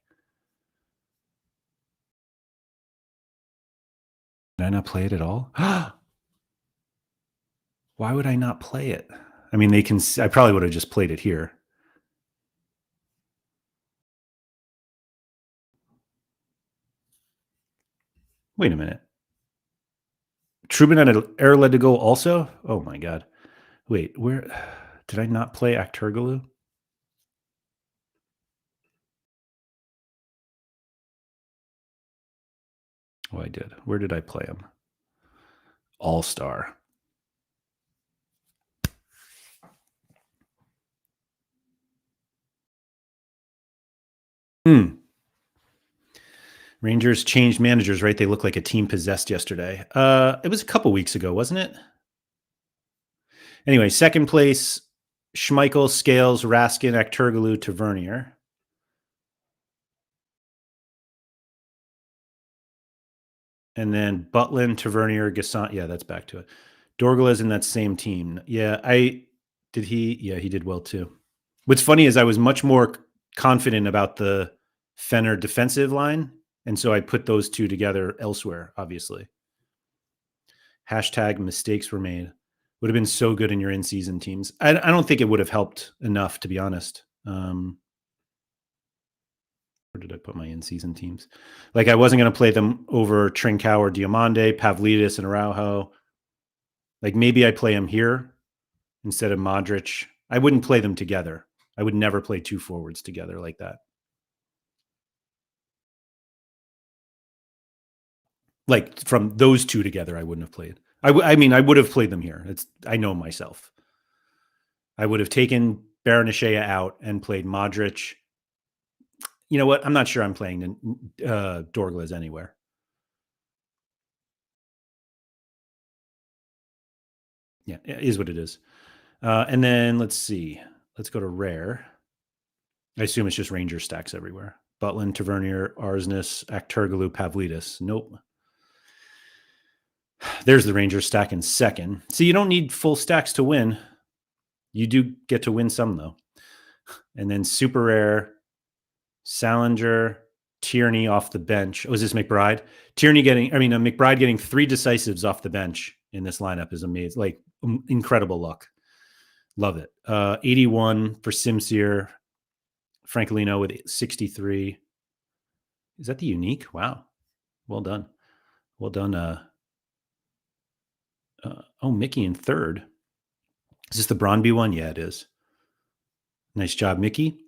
Did I not play it at all? Why would I not play it? I mean, they can. I probably would have just played it here. Wait a minute. Trubin had an error led to go also? Oh my god. Wait, where did I not play Akturgalu? Oh, I did. Where did I play him? All-Star. Rangers changed managers, right? They look like a team possessed yesterday. It was a couple weeks ago, wasn't it? Anyway, second place, Schmeichel, Scales, Raskin, Akturgalu, Tavernier. And then Butland, Tavernier, Gasson. Yeah, that's back to it. Dorgel is in that same team. Yeah, he did well too. What's funny is I was much more confident about the Fenner defensive line. And so I put those two together elsewhere, obviously. Hashtag mistakes were made. Would have been so good in your in-season teams. I don't think it would have helped enough, to be honest. Where did I put my in-season teams? Like I wasn't going to play them over Trincao or Diamande, Pavlidis, and Araujo. Like maybe I play them here instead of Modric. I wouldn't play them together. I would never play 2 forwards together like that. Like from those 2 together, I wouldn't have played. I mean, I would have played them here. I know myself. I would have taken Baranashea out and played Modric. You know what? I'm not sure I'm playing Dorgles anywhere. Yeah, it is what it is. And then let's see. Let's go to rare. I assume it's just Ranger stacks everywhere. Butland, Tavernier, Arsness, Akturgalu, Pavlidis. Nope. There's the Ranger stack in second. See, you don't need full stacks to win. You do get to win some, though. And then super rare, Salinger, Tierney off the bench. Oh, is this McBride? McBride getting 3 decisives off the bench in this lineup is amazing. Like, incredible luck. Love it. 81 for Simsier. Francolino with 63. Is that the unique? Wow. Well done. Well done. Mickey in third. Is this the Bronby one? Yeah, it is. Nice job, Mickey.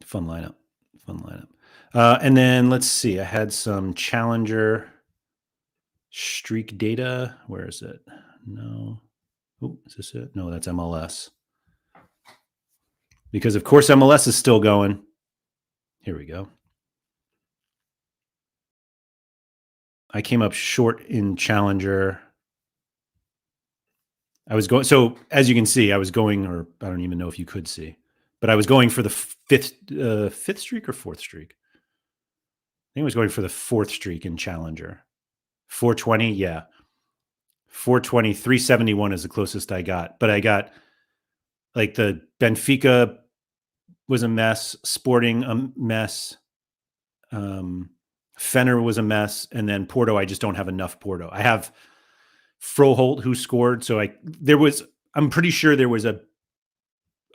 Fun lineup. And then let's see. I had some Challenger streak data. Where is it? No. Oh, is this it? No, that's MLS. Because, of course, MLS is still going. Here we go. I came up short in Challenger. So as you can see, I was going, or I don't even know if you could see, but I was going for the fifth streak or fourth streak. I think I was going for the fourth streak in Challenger. 420, yeah. 420, 371 is the closest I got. But I got like the Benfica was a mess, Sporting a mess, Fenner was a mess, and then Porto, I just don't have enough Porto. I have Froholt who scored, so I'm pretty sure there was a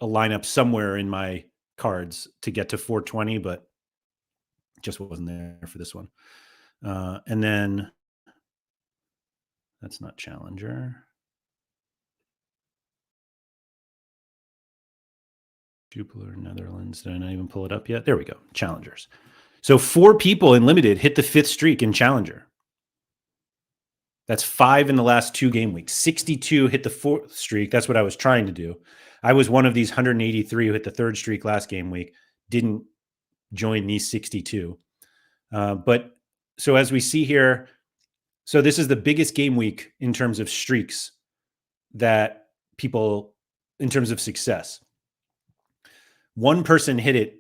lineup somewhere in my cards to get to 420, but just wasn't there for this one. And then that's not Challenger. Jupiler, Netherlands. Did I not even pull it up yet? There we go. Challengers. So 4 people in limited hit the 5th streak in Challenger. That's 5 in the last 2 game weeks. 62 hit the 4th streak. That's what I was trying to do. I was one of these 183 who hit the 3rd streak last game week. Didn't join these 62. But so as we see here, so this is the biggest game week in terms of streaks that people, in terms of success. One person hit it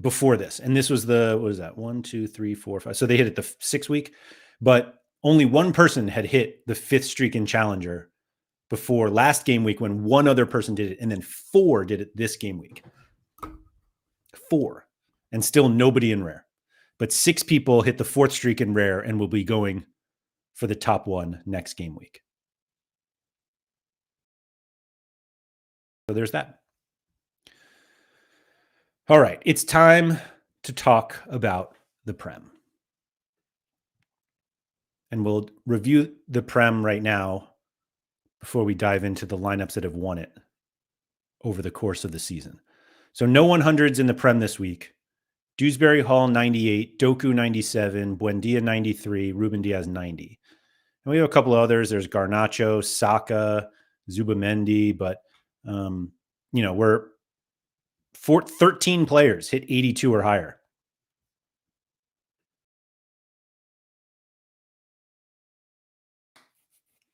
before this, and this was what was that? 1, 2, 3, 4, 5. So they hit it the 6th week, but only one person had hit the 5th streak in Challenger before last game week when one other person did it, and then 4 did it this game week. 4, and still nobody in rare. But 6 people hit the 4th streak in rare and will be going for the top 1 next game week. So there's that. All right, it's time to talk about the Prem. And we'll review the Prem right now before we dive into the lineups that have won it over the course of the season. So no 100s in the Prem this week. Dewsbury Hall 98, Doku 97, Buendia 93, Ruben Diaz 90. And we have a couple of others. There's Garnacho, Saka, Zubamendi, but we're 13 players hit 82 or higher.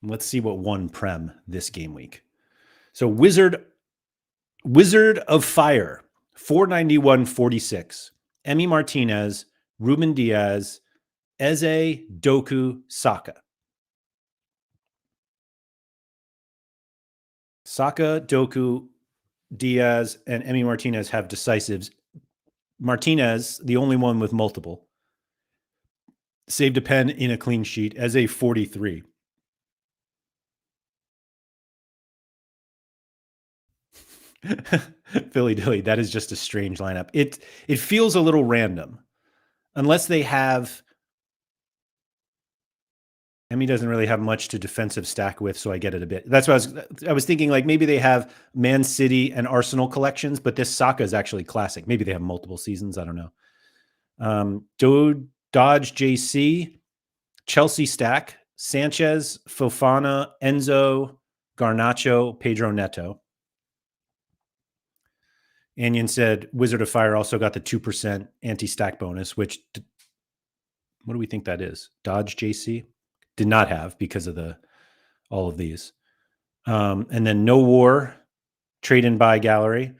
Let's see what won Prem this game week. So Wizard of Fire, 491.46. Emi Martinez, Ruben Diaz, Eze, Doku, Saka. Saka, Doku, Diaz, and Emi Martinez have decisives. Martinez, the only one with multiple, saved a pen in a clean sheet as a 43. Philly Dilly, that is just a strange lineup. It feels a little random, unless they have. Emmy doesn't really have much to defensive stack with, so I get it a bit. That's what I was thinking. Like maybe they have Man City and Arsenal collections, but this Saka is actually classic. Maybe they have multiple seasons. I don't know. Dodge JC, Chelsea stack, Sanchez, Fofana, Enzo, Garnacho, Pedro Neto. Anion said Wizard of Fire also got the 2% anti-stack bonus, which, what do we think that is? Dodge JC? Did not have because of all of these. And then No War, trade and buy gallery,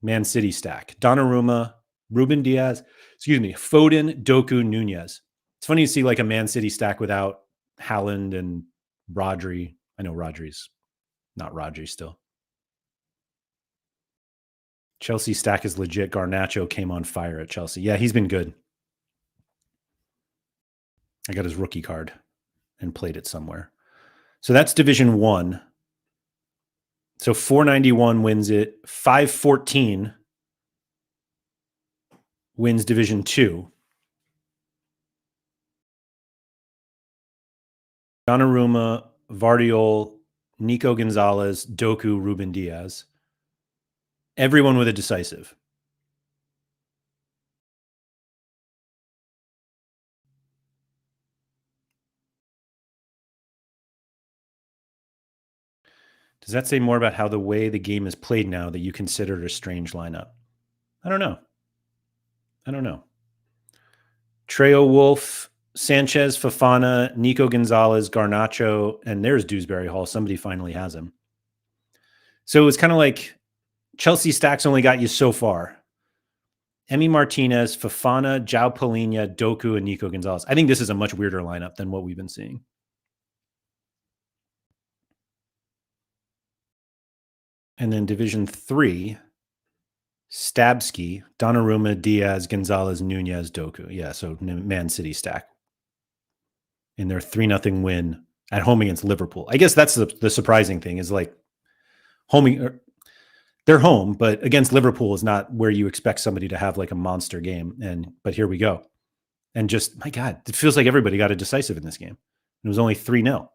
Man City stack. Donnarumma, Ruben Diaz, Foden, Doku, Nunez. It's funny to see like a Man City stack without Haaland and Rodri. I know Rodri's not Rodri still. Chelsea stack is legit. Garnacho came on fire at Chelsea. Yeah, he's been good. I got his rookie card and played it somewhere. So that's Division 1. So 491 wins it. 514 wins Division 2. Donnarumma, Vardiol, Nico Gonzalez, Doku, Ruben Diaz. Everyone with a decisive. Does that say more about how the way the game is played now that you consider it a strange lineup? I don't know. Treo Wolf, Sanchez, Fofana, Nico Gonzalez, Garnacho, and there's Dewsbury Hall. Somebody finally has him. So it's kind of like Chelsea stacks only got you so far. Emi Martinez, Fofana, João Palhinha, Doku, and Nico Gonzalez. I think this is a much weirder lineup than what we've been seeing. And then Division 3, Stabsky, Donnarumma, Diaz, Gonzalez, Nunez, Doku. Yeah, so Man City stack in their 3-0 win at home against Liverpool. I guess that's the surprising thing is like they're home, but against Liverpool is not where you expect somebody to have like a monster game. But here we go. And just, my God, it feels like everybody got a decisive in this game. It was only 3-0.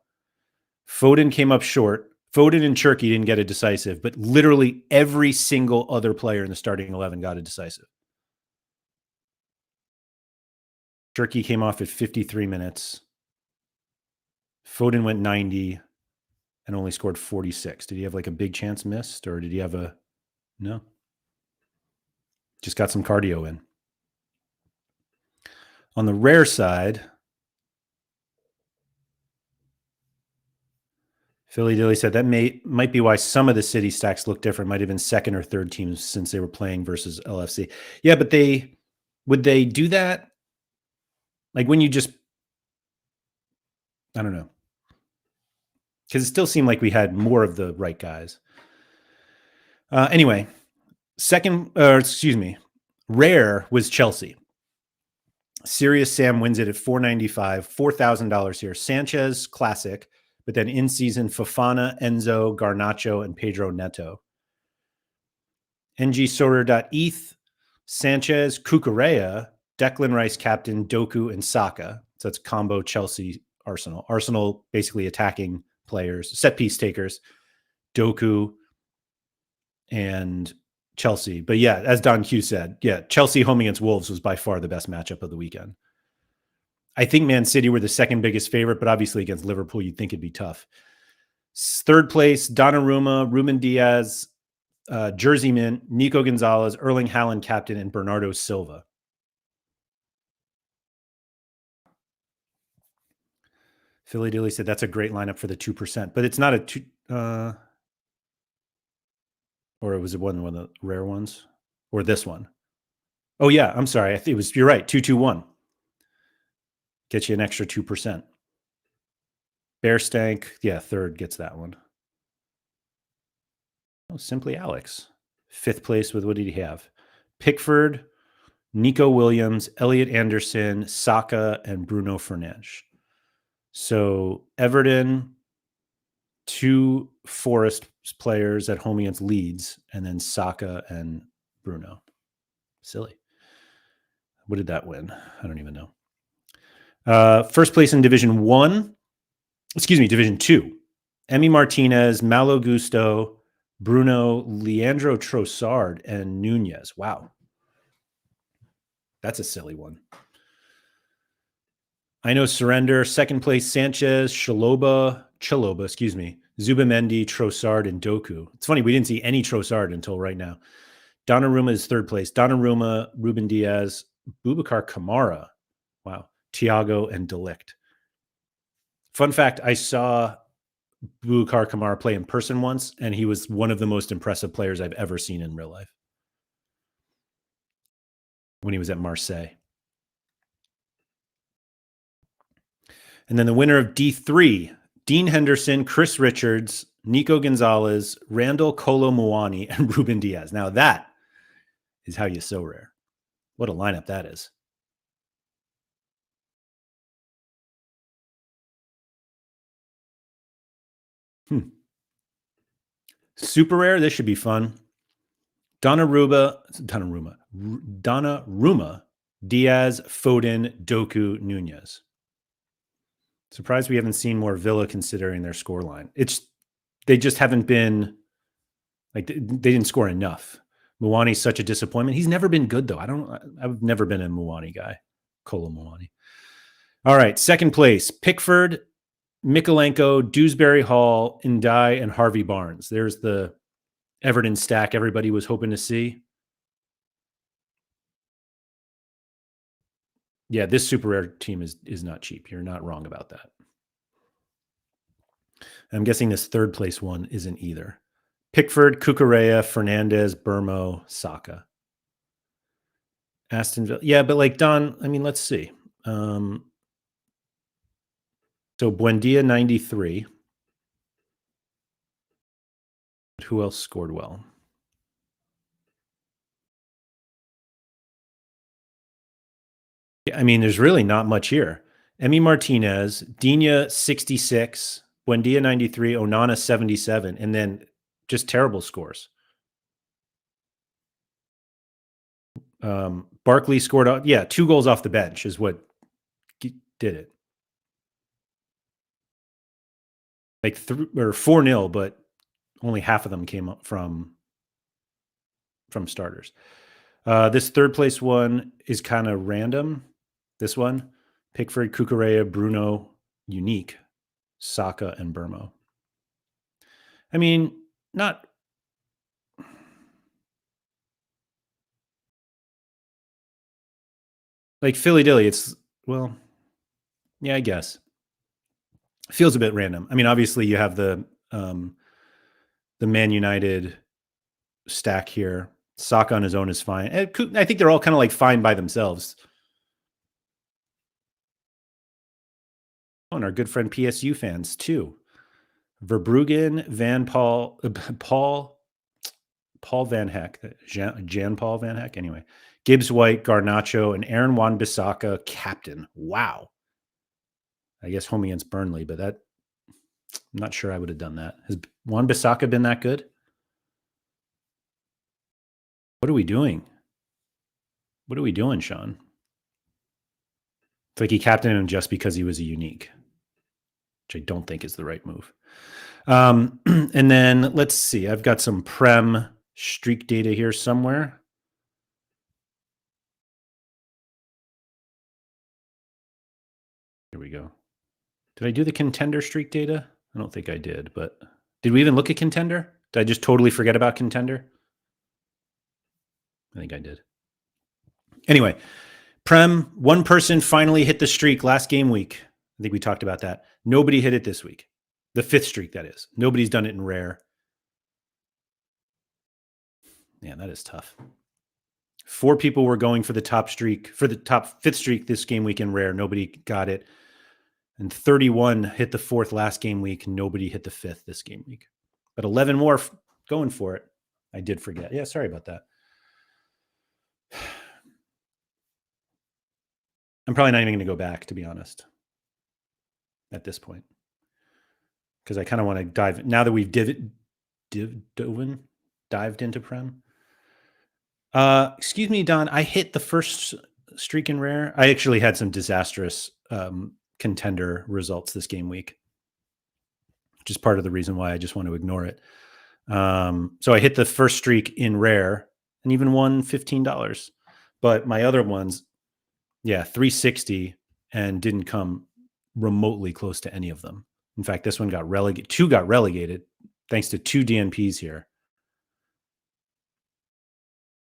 Foden came up short. Foden and Cherki didn't get a decisive, but literally every single other player in the starting 11 got a decisive. Cherki came off at 53 minutes. Foden went 90 and only scored 46. Did he have like a big chance missed, or did he have a... No. Just got some cardio in. On the rare side, Philly Dilly said that might be why some of the City stacks look different. Might have been second or third teams since they were playing versus LFC. Yeah, but would they do that? Like when you just... I don't know. Because it still seemed like we had more of the right guys. Anyway, rare was Chelsea. Serious Sam wins it at $495, $4,000 here. Sanchez, classic, but then in season, Fofana, Enzo, Garnacho, and Pedro Neto. ngsorer.eth, Sanchez, Cucurella, Declan Rice captain, Doku, and Saka. So that's combo Chelsea, Arsenal. Arsenal basically attacking players, set piece takers, Doku, and Chelsea. But yeah, as Don Q said, yeah, Chelsea home against Wolves was by far the best matchup of the weekend. I think Man City were the second biggest favorite, but obviously against Liverpool, you'd think it'd be tough. Third place, Donnarumma, Ruben Diaz, Jersey Mint, Nico Gonzalez, Erling Haaland captain, and Bernardo Silva. Philly Dilly said that's a great lineup for the 2%, but it's not a 2... or was it one of the rare ones? Or this one? Oh, yeah. I'm sorry. I think it was... You're right. 221. Gets you an extra 2%. Bear Stank. Yeah, third gets that one. Oh, Simply Alex. Fifth place with... What did he have? Pickford, Nico Williams, Elliot Anderson, Saka, and Bruno Fernandes. So Everton, 2 Forest players at home against Leeds, and then Saka and Bruno. Silly. What did that win? I don't even know. First place in Division 2. Emi Martinez, Malo Gusto, Bruno, Leandro Trossard, and Nunez. Wow. That's a silly one. I know Surrender. Second place, Sanchez, Chaloba, Zubamendi, Trossard, and Doku. It's funny, we didn't see any Trossard until right now. Donnarumma is third place. Donnarumma, Ruben Diaz, Boubacar Kamara. Wow. Thiago and De Ligt. Fun fact, I saw Boubacar Kamara play in person once, and he was one of the most impressive players I've ever seen in real life when he was at Marseille. And then the winner of D3, Dean Henderson, Chris Richards, Nico Gonzalez, Randall Kolo Muani, and Ruben Diaz. Now that is how you so rare. What a lineup that is. Super rare. This should be fun. Donnarumma, Diaz, Foden, Doku, Nunez. Surprised we haven't seen more Villa considering their scoreline. They just haven't been, like, they didn't score enough. Muwani's such a disappointment. He's never been good though. I've never been a Muwani guy. Kolo Muwani. All right, second place, Pickford, Mikolenko, Dewsbury Hall, Ndai, and Harvey Barnes. There's the Everton stack everybody was hoping to see. Yeah, this super rare team is not cheap. You're not wrong about that. I'm guessing this third place one isn't either. Pickford, Cucurella, Fernandez, Burmo, Saka. Aston Villa. Yeah, but like Don, I mean, let's see. So Buendia 93. Who else scored well? I mean, there's really not much here. Emi Martinez, Dina 66, Buendia 93, Onana 77, and then just terrible scores. Barkley scored, 2 goals off the bench is what did it. Like 4-0, but only half of them came up from starters. This third place one is kind of random. This one, Pickford, Cucurella, Bruno, Unique, Saka, and Burmo. I mean, not like Philly Dilly. It's, well, yeah, I guess. Feels a bit random. I mean, obviously you have the Man United stack here. Saka on his own is fine. I think they're all kind of like fine by themselves. Oh, and our good friend PSU fans too. Verbruggen, Paul Van Heck, Jan Paul Van Heck. Anyway, Gibbs White, Garnacho, and Aaron Wan-Bissaka, captain. Wow. I guess home against Burnley, but I'm not sure I would have done that. Has Wan-Bissaka been that good? What are we doing? What are we doing, Sean? It's like he captained him just because he was a unique, which I don't think is the right move. And then let's see. I've got some Prem streak data here somewhere. Here we go. Did I do the contender streak data? I don't think I did, but did we even look at contender? Did I just totally forget about contender? I think I did. Anyway, Prem, one person finally hit the streak last game week. I think we talked about that. Nobody hit it this week. The 5th streak, that is. Nobody's done it in rare. Man, that is tough. 4 people were going for the top streak, for the top 5th streak this game week in rare. Nobody got it. And 31 hit the 4th last game week. Nobody hit the 5th this game week. But 11 more going for it. I did forget. Yeah, sorry about that. I'm probably not even going to go back, to be honest, at this point. Because I kind of want to dive, now that we've dived into Prem. Excuse me, Don, I hit the first streak in rare. I actually had some disastrous contender results this game week, which is part of the reason why I just want to ignore it. So I hit the first streak in rare and even won $15. But my other ones, 360 and didn't come remotely close to any of them. In fact, this one got relegated. 2 got relegated thanks to 2 DNPs here.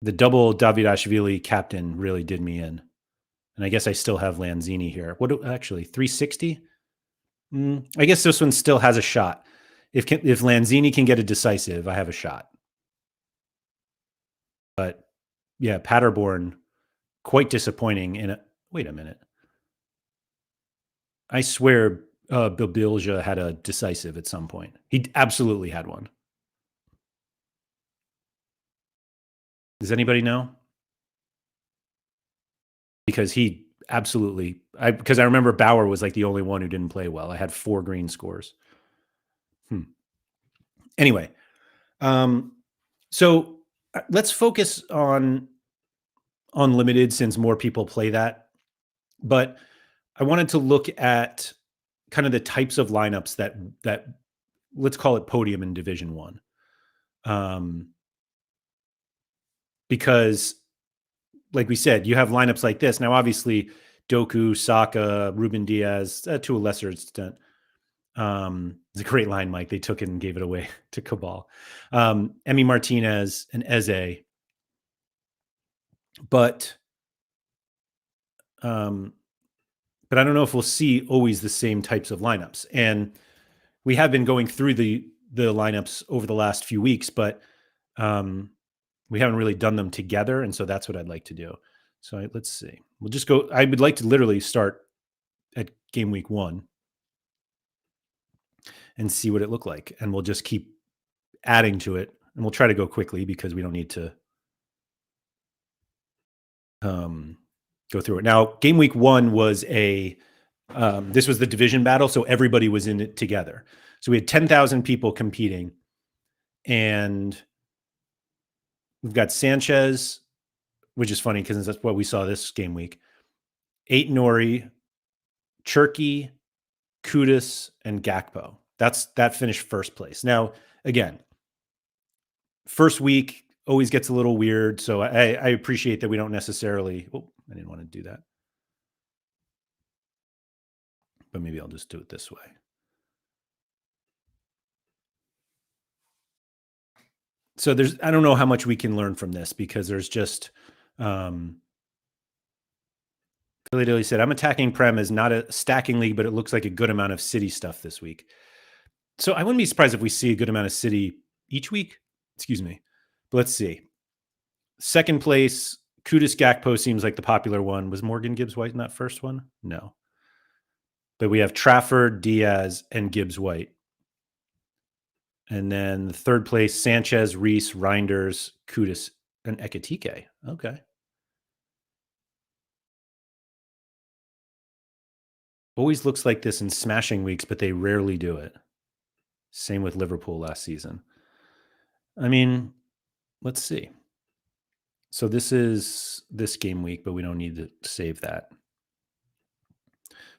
The double Davidashvili captain really did me in. And I guess I still have Lanzini here. Actually, 360? I guess this one still has a shot. If Lanzini can get a decisive, I have a shot. But yeah, Paderborn, quite disappointing. Wait a minute. I swear Bilbilja had a decisive at some point. He absolutely had one. Does anybody know? Because he absolutely, because I remember Bauer was like the only one who didn't play well. I had 4 green scores. Anyway, so let's focus on limited since more people play that. But I wanted to look at kind of the types of lineups that let's call it podium in Division 1. Because like we said, you have lineups like this. Now, obviously, Doku, Saka, Ruben Diaz, to a lesser extent. It's a great line, Mike. They took it and gave it away to Cabal. Emi Martinez and Eze. But I don't know if we'll see always the same types of lineups. And we have been going through the lineups over the last few weeks, but we haven't really done them together. And so that's what I'd like to do. So let's see. We'll just go. I would like to literally start at game week 1 and see what it looked like. And we'll just keep adding to it. And we'll try to go quickly because we don't need to go through it. Now, game week 1 was this was the division battle. So everybody was in it together. So we had 10,000 people competing. And we've got Sanchez, which is funny because that's what we saw this game week. 8 Nori, Cherky, Kudus, and Gakpo. That finished first place. Now, again, first week always gets a little weird. So I appreciate that we don't necessarily. Oh, I didn't want to do that. But maybe I'll just do it this way. So I don't know how much we can learn from this because there's just Philly Dilly said, I'm attacking Prem as not a stacking league, but it looks like a good amount of City stuff this week. So I wouldn't be surprised if we see a good amount of City each week. Excuse me. But let's see. Second place, Kudus Gakpo seems like the popular one. Was Morgan Gibbs White in that first one? No. But we have Trafford, Diaz, and Gibbs White. And then the third place, Sanchez, Reese, Reinders, Kudus, and Ekatike. Okay. Always looks like this in smashing weeks, but they rarely do it. Same with Liverpool last season. I mean, let's see. So this is this game week, but we don't need to save that.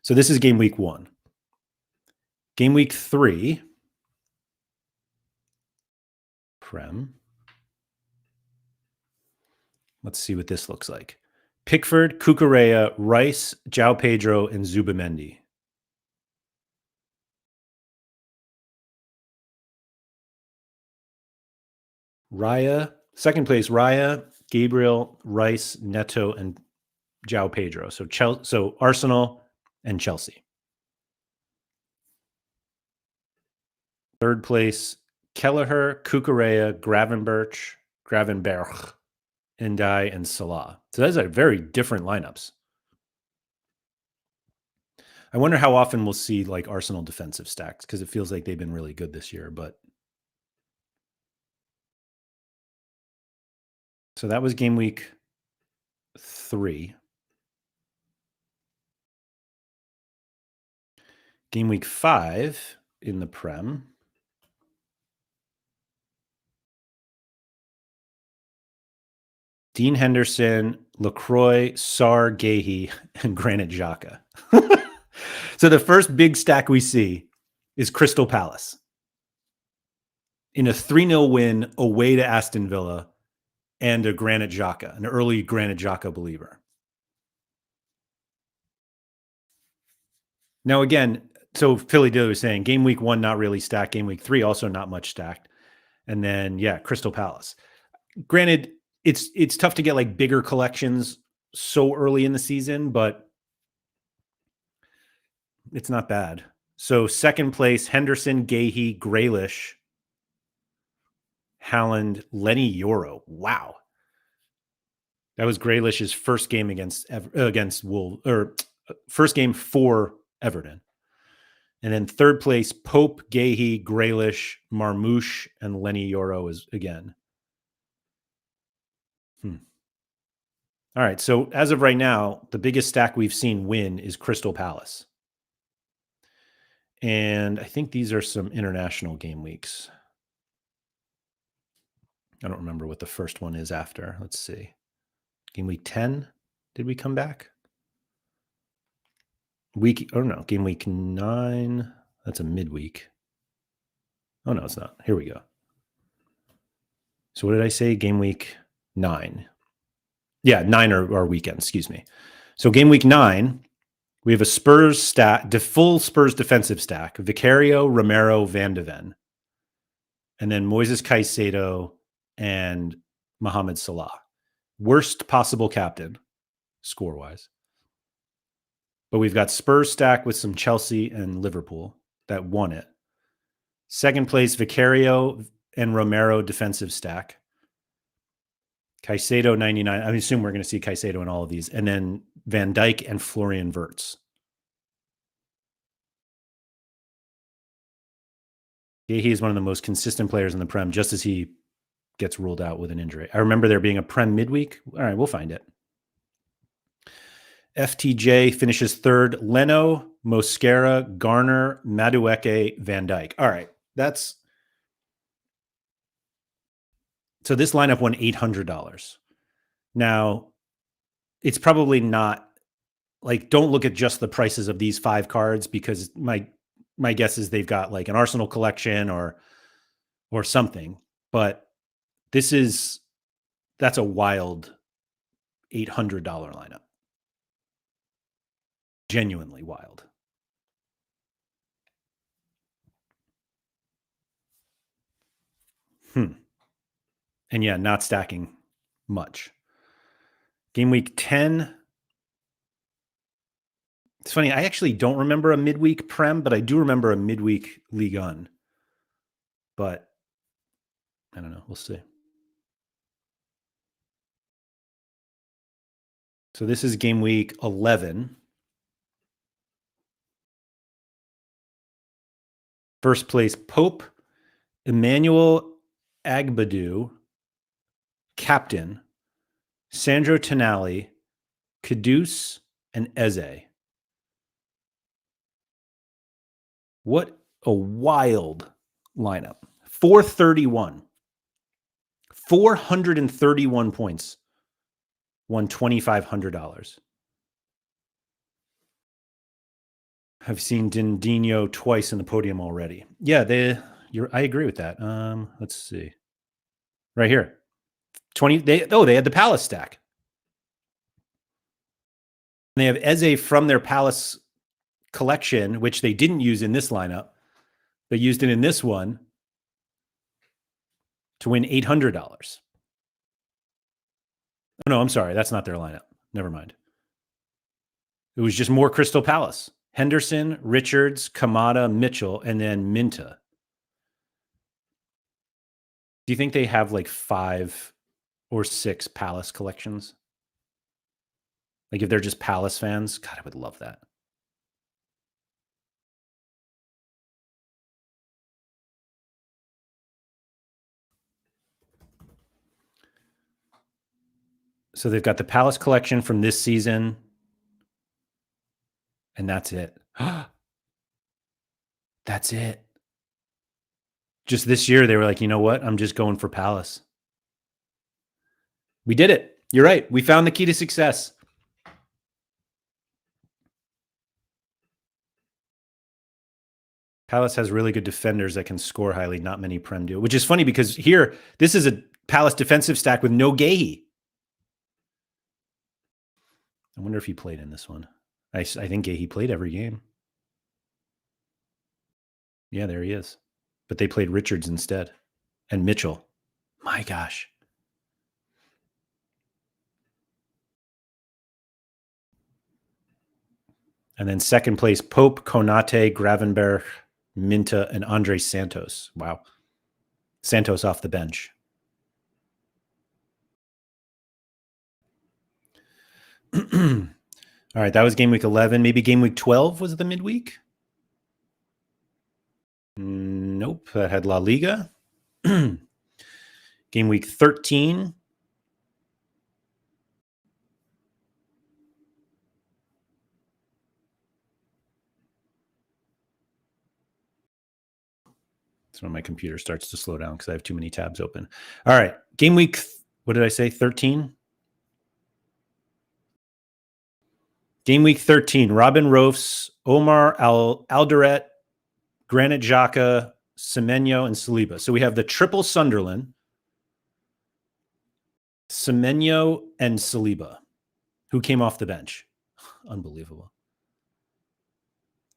So this is game week 1. Game week 3. Prem. Let's see what this looks like. Pickford, Cucurella, Rice, João Pedro, and Zubamendi. Raya, second place, Raya, Gabriel, Rice, Neto, and João Pedro. So Arsenal and Chelsea. Third place, Kelleher, Cucurella, Gravenberch, Ndai, and Salah. So those are very different lineups. I wonder how often we'll see like Arsenal defensive stacks because it feels like they've been really good this year. But so that was game week 3. Game week 5 in the Prem. Dean Henderson, LaCroix, Sarr, Gahey, and Granit Xhaka. So the first big stack we see is Crystal Palace in a 3-0 win away to Aston Villa and a Granit Xhaka, an early Granit Xhaka believer. Now, again, so Philly Dilly was saying game week 1, not really stacked. Game week 3, also not much stacked. And then, yeah, Crystal Palace. Granted, it's tough to get like bigger collections so early in the season, but it's not bad. So second place, Henderson, Gahey, Grealish, Haaland, Lenny Yoro. Wow. That was Grealish's first game against Wolves, or first game for Everton. And then third place, Pope, Gahey, Grealish, Marmouche, and Lenny Yoro is again. All right. So as of right now, the biggest stack we've seen win is Crystal Palace. And I think these are some international game weeks. I don't remember what the first one is after. Let's see. Game week 10. Did we come back? Game week 9. That's a midweek. Oh, no, it's not. Here we go. So what did I say? Game week 9. Yeah, 9 or weekend, excuse me. So game week 9, we have a Spurs stack, the full Spurs defensive stack, Vicario, Romero, Van de Ven. And then Moises Caicedo and Mohamed Salah. Worst possible captain, score-wise. But we've got Spurs stack with some Chelsea and Liverpool that won it. Second place, Vicario and Romero defensive stack. Caicedo 99. I assume we're going to see Caicedo in all of these. And then Van Dijk and Florian Wirtz. He is one of the most consistent players in the Prem, just as he gets ruled out with an injury. I remember there being a Prem midweek. All right, we'll find it. FTJ finishes third. Leno, Mosquera, Garner, Madueke, Van Dijk. All right, so this lineup won $800. Now, it's probably not like, don't look at just the prices of these 5 cards, because my guess is they've got like an Arsenal collection or something. But that's a wild $800 lineup. Genuinely wild. And yeah, not stacking much. Game week 10. It's funny, I actually don't remember a midweek Prem, but I do remember a midweek Ligue 1. But I don't know. We'll see. So this is game week 11. First place, Pope, Emmanuel Agbadu, captain, Sandro Tonali, Kudus, and Eze. What a wild lineup. 431. 431 points. Won $2,500. I've seen Dindinho twice in the podium already. Yeah, I agree with that. Let's see. Right here. They had the Palace stack. They have Eze from their Palace collection, which they didn't use in this lineup. They used it in this one to win $800. Oh, no, I'm sorry. That's not their lineup. Never mind. It was just more Crystal Palace. Henderson, Richards, Kamada, Mitchell, and then Minta. Do you think they have like 5 or 6 Palace collections? Like if they're just Palace fans? God, I would love that. So they've got the Palace collection from this season. And that's it. That's it. Just this year, they were like, you know what? I'm just going for Palace. We did it. You're right. We found the key to success. Palace has really good defenders that can score highly. Not many Prem do, which is funny because here, this is a Palace defensive stack with no Gahey. I wonder if he played in this one. I think Gahey played every game. Yeah, there he is. But they played Richards instead. And Mitchell. My gosh. And then second place, Pope, Konate, Gravenberch, Minta, and Andre Santos. Wow. Santos off the bench. All right, that was game week 11. Maybe game week 12 was the midweek? Nope, that had La Liga. Game week 13. That's when my computer starts to slow down because I have too many tabs open. All right, game week, what did I say, 13? Game week 13, Robin Rofs, Omar Alderete, Granit Xhaka, Semenyo, and Saliba. So we have the triple Sunderland, Semenyo, and Saliba, who came off the bench. Unbelievable.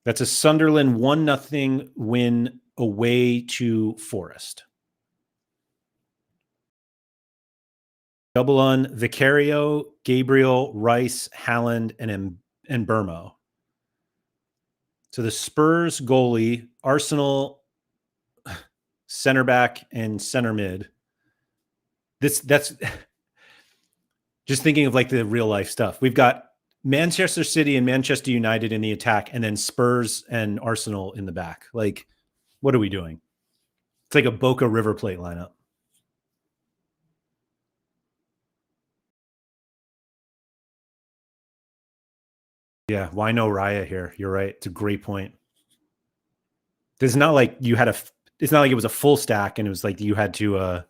That's a Sunderland 1-0 win away to Forest. Double on Vicario, Gabriel, Rice, Haaland, and Burmo. So the Spurs goalie, Arsenal center back, and center mid. That's just thinking of like the real life stuff. We've got Manchester City and Manchester United in the attack, and then Spurs and Arsenal in the back. Like, what are we doing? It's like a Boca River Plate lineup. Yeah, why no Raya here? You're right. It's a great point. It's not like you had it's not like it was a full stack and it was like you had to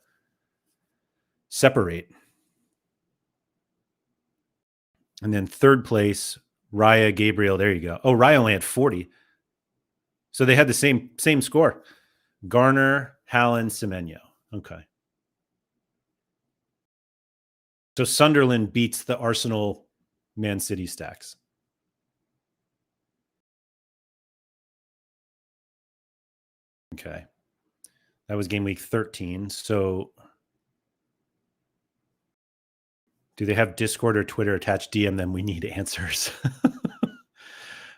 separate. And then third place, Raya, Gabriel. There you go. Oh, Raya only had 40. So they had the same score. Garner, Hallen, Semenyo. Okay. So Sunderland beats the Arsenal Man City stacks. Okay. That was game week 13. So do they have Discord or Twitter attached? DM them. We need answers.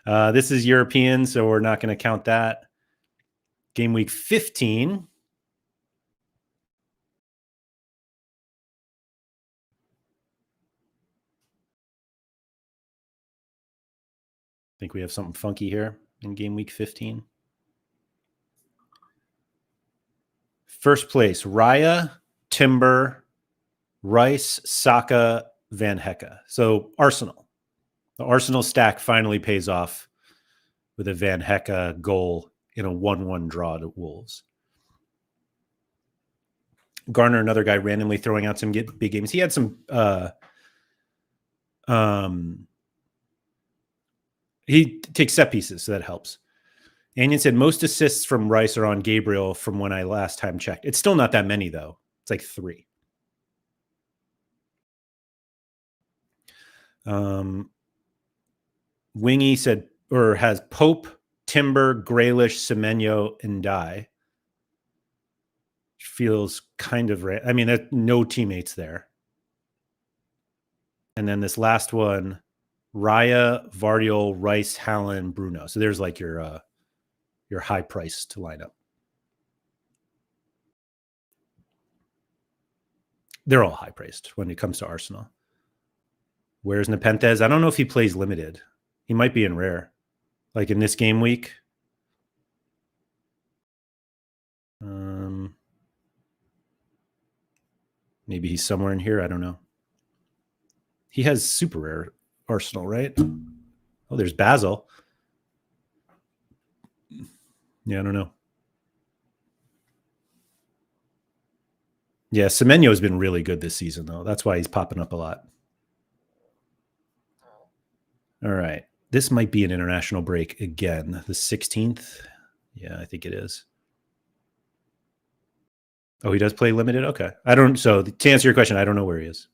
This is European, so we're not going to count that. Game week 15. I think we have something funky here in game week 15. First place, Raya, Timber, Rice, Saka, Van Hecke. So Arsenal. The Arsenal stack finally pays off with a Van Hecke goal in a 1-1 draw to Wolves. Garner, another guy randomly throwing out some big games. He had some he takes set pieces, so that helps. Anion said most assists from Rice are on Gabriel from when I last time checked. It's still not that many, though. It's like 3. Wingy said, or has Pope, Timber, Graylish, Semenyo, and Dye. Feels kind of I mean, no teammates there. And then this last one, Raya, Vardiol, Rice, Hallen, Bruno. So there's like your high priced lineup. They're all high priced when it comes to Arsenal. Where's Nepenthez? I don't know if he plays limited. He might be in rare. Like in this game week. Maybe he's somewhere in here. I don't know. He has super rare Arsenal, right? Oh, there's Basil. Yeah, I don't know. Yeah, Semenyo has been really good this season, though. That's why he's popping up a lot. All right. This might be an international break again. The 16th. Yeah, I think it is. Oh, he does play limited? Okay. So to answer your question, I don't know where he is.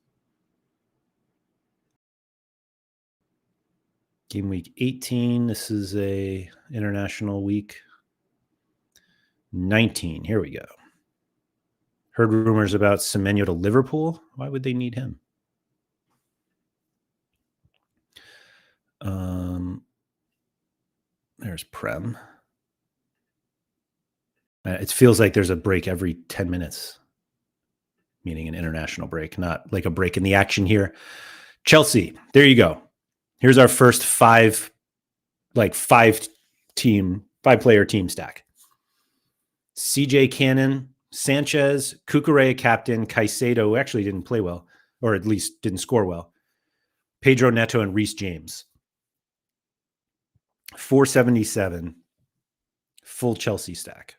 Game week 18. This is a international week. 19. Here we go. Heard rumors about Semenyo to Liverpool. Why would they need him? There's Prem. It feels like there's a break every 10 minutes, meaning an international break, not like a break in the action here. Chelsea, there you go. Here's our first 5-player team stack. CJ Cannon, Sanchez, Cucurella captain, Caicedo, who actually didn't play well, or at least didn't score well, Pedro Neto, and Reece James. 477, full Chelsea stack.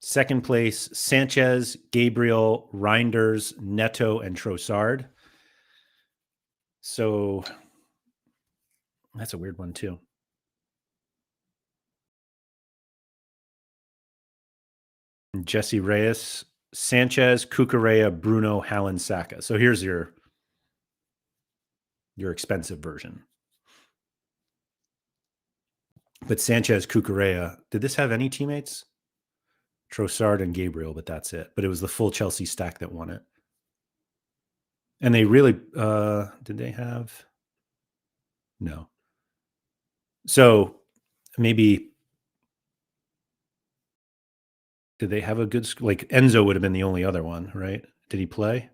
Second place, Sanchez, Gabriel, Reinders, Neto, and Trossard. So that's a weird one, too. Jesse Reyes, Sanchez, Cucurella, Bruno, Hallen, Saka. So here's your expensive version. But Sanchez, Cucurella, did this have any teammates? Trossard and Gabriel, but that's it. But it was the full Chelsea stack that won it. And they really, did they have? No. So maybe Did they have a good like Enzo would have been the only other one, right? Did he play?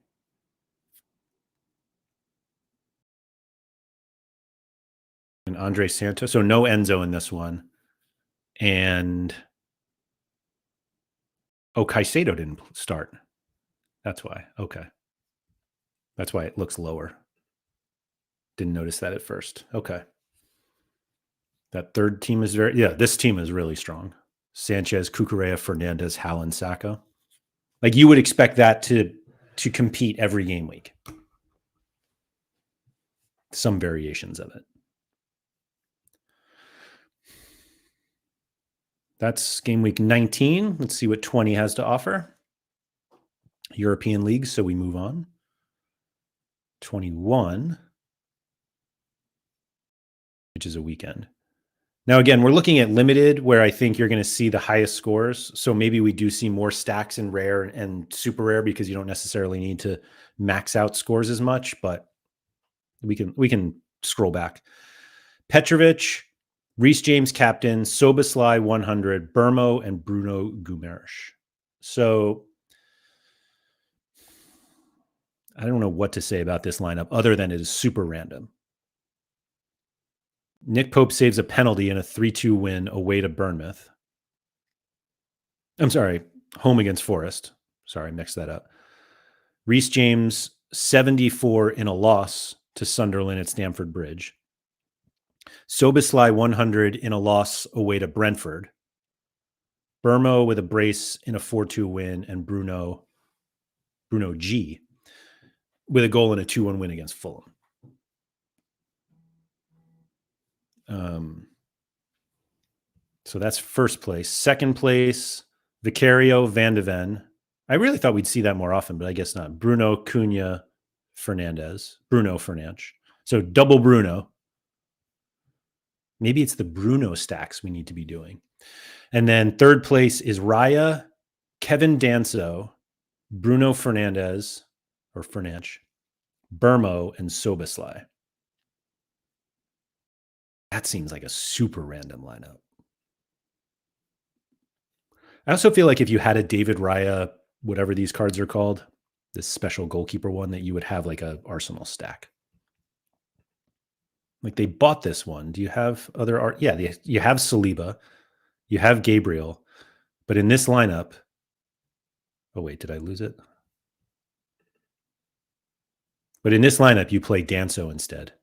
And Andre Santos. So no Enzo in this one. And Caicedo didn't start. That's why. Okay. That's why it looks lower. Didn't notice that at first. Okay. That third team is this team is really strong. Sanchez, Cucurella, Fernandez, Haaland, Sacco. Like you would expect that to compete every game week. Some variations of it. That's game week 19. Let's see what 20 has to offer. European leagues, so we move on. 21, which is a weekend. Now, again, we're looking at limited where I think you're going to see the highest scores. So maybe we do see more stacks in rare and super rare because you don't necessarily need to max out scores as much, but we can scroll back. Petrovic, Reece James captain, Soboslai 100, Burmo, and Bruno Guimaraes. So I don't know what to say about this lineup other than it is super random. Nick Pope saves a penalty in a 3-2 win away to Bournemouth. I'm sorry, home against Forest. Sorry, mixed that up. Reece James, 74 in a loss to Sunderland at Stamford Bridge. Soboslai, 100 in a loss away to Brentford. Burmo with a brace in a 4-2 win, and Bruno G with a goal in a 2-1 win against Fulham. So that's first place. Second place, Vicario, Van de Ven. I really thought we'd see that more often, but I guess not. Bruno, Cunha, Fernandez. Bruno Fernandes. So double Bruno. Maybe it's the Bruno stacks we need to be doing. And then third place is Raya, Kevin Danso, Bruno Fernandes, or Fernandes, Burmo, and Soboslai. That seems like a super random lineup. I also feel like if you had a David Raya, whatever these cards are called, this special goalkeeper one, that you would have like a Arsenal stack. Like they bought this one. Do you have other art? Yeah, you have Saliba, you have Gabriel, but in this lineup, oh wait, did I lose it? But in this lineup, you play Danso instead.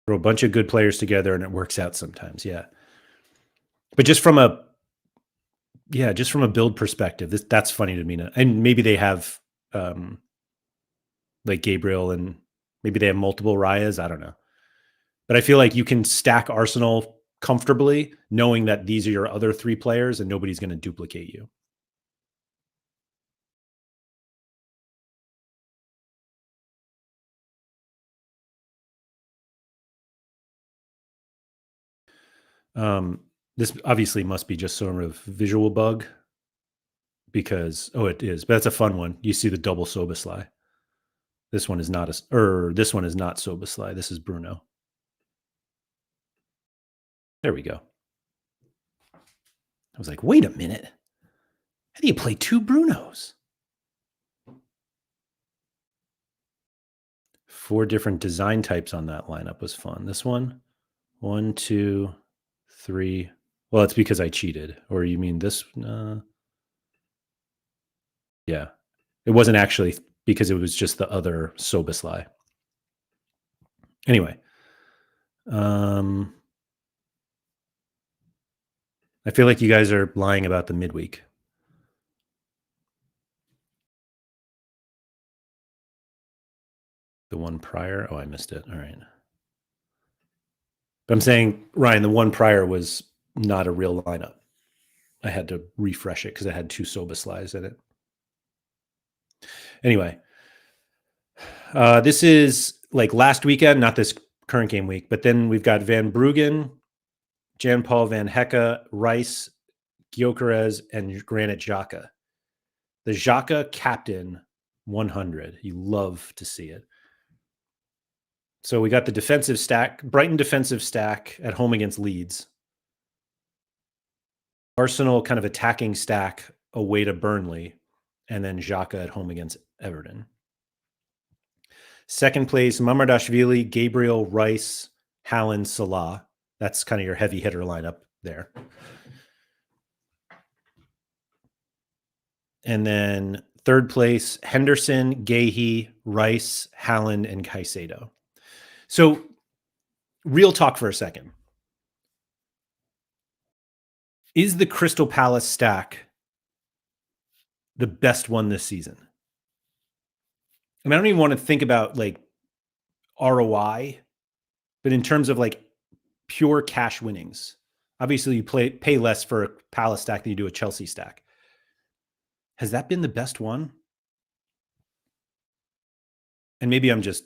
Throw a bunch of good players together and it works out sometimes. Yeah. But just from a build perspective, that's funny to me. And maybe they have like Gabriel and maybe they have multiple Rayas. I don't know. But I feel like you can stack Arsenal comfortably knowing that these are your other three players and nobody's going to duplicate you. This obviously must be just sort of visual bug because, it is, but that's a fun one. You see the double Soboslai. This one is not this one is not Soboslai. This is Bruno. There we go. I was like, wait a minute. How do you play two Brunos? 4 different design types on that lineup was fun. This one, 1, 2, 3. Well, it's because I cheated. Or you mean this? Yeah. It wasn't actually because it was just the other Soboslai. Anyway. I feel like you guys are lying about the midweek. The one prior? Oh, I missed it. All right. But I'm saying, Ryan, the one prior was not a real lineup. I had to refresh it because it had 2 Soboslais in it. Anyway, this is like last weekend, not this current game week, but then we've got Van Bruggen, Jan-Paul Van Hecke, Rice, Gyökeres, and Granit Xhaka. The Xhaka captain 100. You love to see it. So we got the defensive stack, Brighton defensive stack at home against Leeds. Arsenal kind of attacking stack away to Burnley, and then Xhaka at home against Everton. Second place, Mamardashvili, Gabriel, Rice, Haaland, Salah. That's kind of your heavy hitter lineup there. And then third place, Henderson, Gahey, Rice, Haaland, and Caicedo. So real talk for a second. Is the Crystal Palace stack the best one this season? I mean, I don't even want to think about like ROI, but in terms of like pure cash winnings, obviously you pay less for a Palace stack than you do a Chelsea stack. Has that been the best one? And maybe I'm just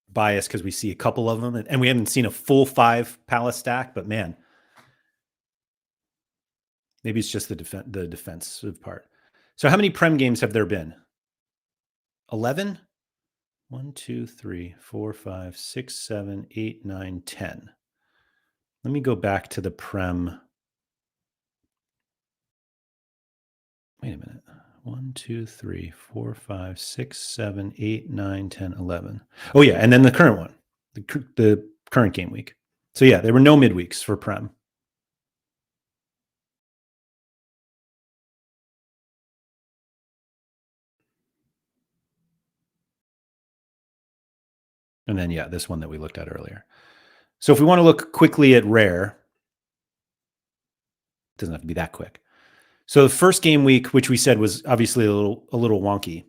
biased because we see a couple of them and we haven't seen a full 5 Palace stack, but man, maybe it's just the defensive part. So how many Prem games have there been? 11? 1, 2, 3, 4, 5, 6, 7, 8, 9, 10. Let me go back to the Prem. Wait a minute. 1, 2, 3, 4, 5, 6, 7, 8, 9, 10, 11. Oh, yeah. And then the current one, the current game week. So, yeah, there were no midweeks for Prem. And then, yeah, this one that we looked at earlier. So if we want to look quickly at rare, it doesn't have to be that quick. So the first game week, which we said was obviously a little wonky.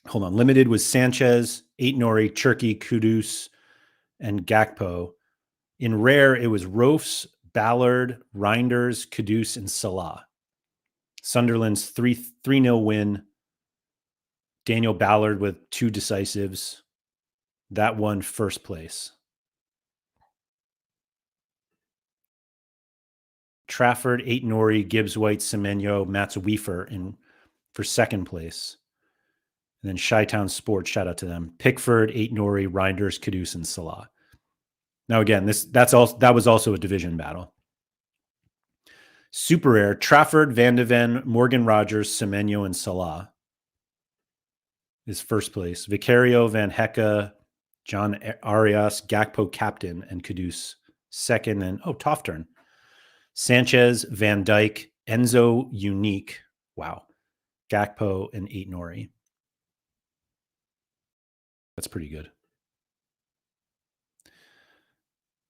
Hold on. Limited was Sanchez, Aït-Nouri, Cherki, Kudus, and Gakpo. In rare, it was Rofs, Ballard, Reinders, Kudus, and Salah. Sunderland's 3-0 win. Daniel Ballard with 2 decisives. That won first place. Trafford, Aït-Nouri, Gibbs White, Semenyo, Mats Wiefer for second place. And then Chi-Town Sports, shout out to them. Pickford, Aït-Nouri, Reinders, Kudus, and Salah. Now again, that was also a division battle. Super Rare, Trafford, Van de Ven, Morgan Rogers, Semenyo, and Salah is first place. Vicario, Van Hecke, John Arias, Gakpo captain, and Kudus second. And Tofturn. Sanchez, Van Dijk, Enzo Unique. Wow. Gakpo and Aït-Nouri. That's pretty good.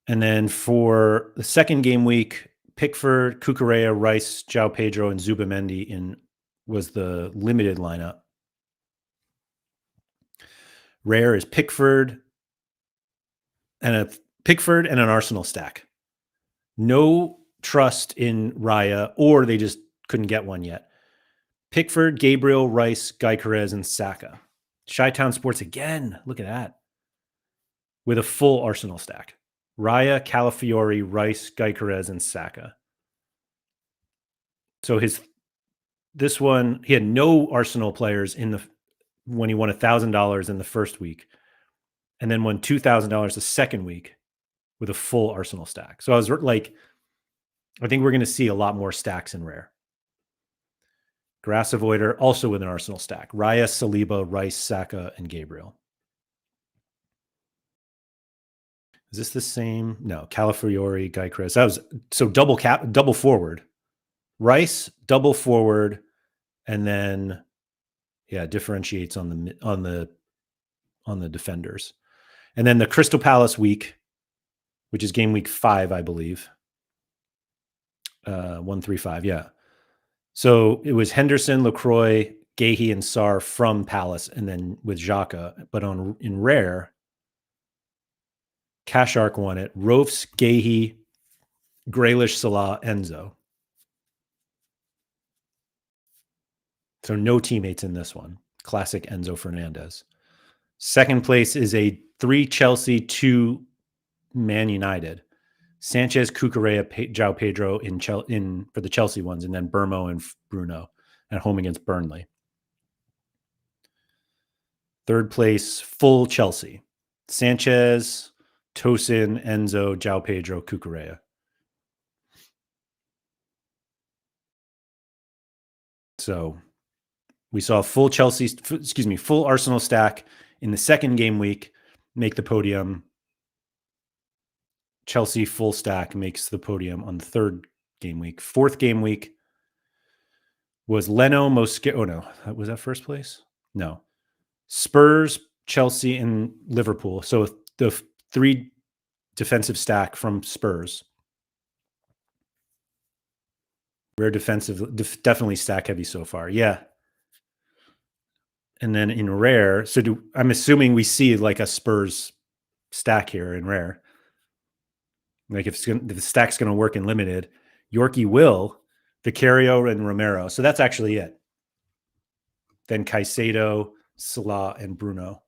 And then for the second game week, Pickford, Cucurella, Rice, João Pedro, and Zubamendi was the limited lineup. Rare is Pickford and an Arsenal stack. No trust in Raya, or they just couldn't get one yet. Pickford, Gabriel, Rice, Gyökeres, and Saka. Chi-Town Sports again. Look at that. With a full Arsenal stack. Raya, Calafiori, Rice, Gyökeres, and Saka. So this one, he had no Arsenal players when he won $1,000 in the first week, and then won $2,000 the second week with a full Arsenal stack. So I was like, I think we're going to see a lot more stacks in rare. Grass Avoider also with an Arsenal stack. Raya, Saliba, Rice, Saka, and Gabriel. Is this the same? No, Calafiori, Gyökeres. That was so double forward. Rice, double forward, and then differentiates on the defenders. And then the Crystal Palace week, which is game week 5, I believe. 1-3-5, yeah. So it was Henderson, LaCroix, Gahey, and Sarr from Palace, and then with Xhaka. But in rare, Cash Arc won it. Rofs, Gahey, Grealish, Salah, Enzo. So no teammates in this one. Classic Enzo Fernandez. Second place is a 3 Chelsea, 2 Man United. Sanchez, Cucurella, João Pedro for the Chelsea ones, and then Burmo and Bruno at home against Burnley. Third place, full Chelsea. Sanchez, Tosin, Enzo, João Pedro, Cucurella. So we saw full full Arsenal stack in the second game week make the podium. Chelsea full stack makes the podium on the third game week. Fourth game week was Leno, Mosquera. Oh, no. Was that first place? No. Spurs, Chelsea, and Liverpool. So the three defensive stack from Spurs. Rare defensive, definitely stack heavy so far. Yeah. And then in rare, I'm assuming we see like a Spurs stack here in rare. Like if the stack's going to work in limited, Yorkie will, Vicario and Romero. So that's actually it. Then Caicedo, Salah, and Bruno.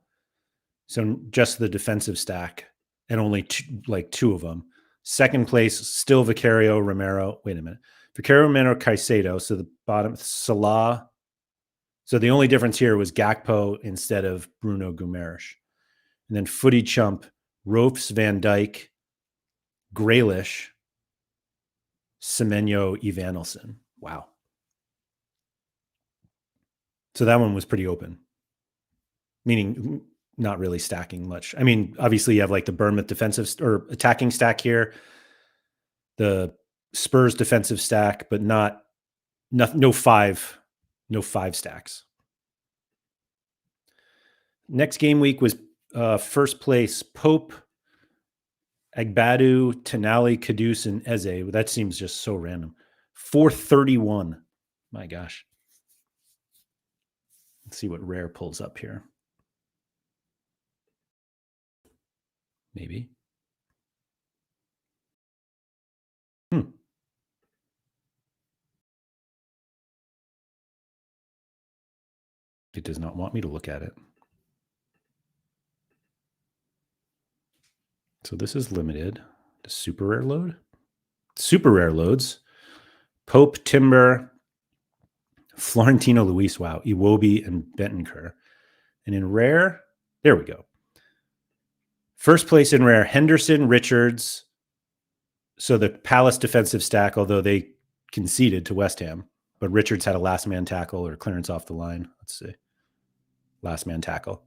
So just the defensive stack and only two of them. Second place, still Vicario, Romero. Wait a minute. Vicario, Romero, Caicedo. So the bottom, Salah. So the only difference here was Gakpo instead of Bruno Guimaraes. And then Footy Chump, Ropes, Van Dijk, Grealish, Semenyo, Evanilson. Wow. So that one was pretty open, meaning not really stacking much. I mean, obviously you have like the Bournemouth defensive or attacking stack here, the Spurs defensive stack, but no five stacks. Next game week was first place Pope, Agbadu, Tenali, Kudus, and Eze. That seems just so random. 431. My gosh. Let's see what rare pulls up here. Maybe. It does not want me to look at it. So this is limited to super rare load. Super rare loads. Pope, Timber, Florentino Luis, wow, Iwobi, and Bentancur. And in rare, there we go. First place in rare, Henderson, Richards. So the Palace defensive stack, although they conceded to West Ham, but Richards had a last man tackle or clearance off the line. Let's see. Last man tackle.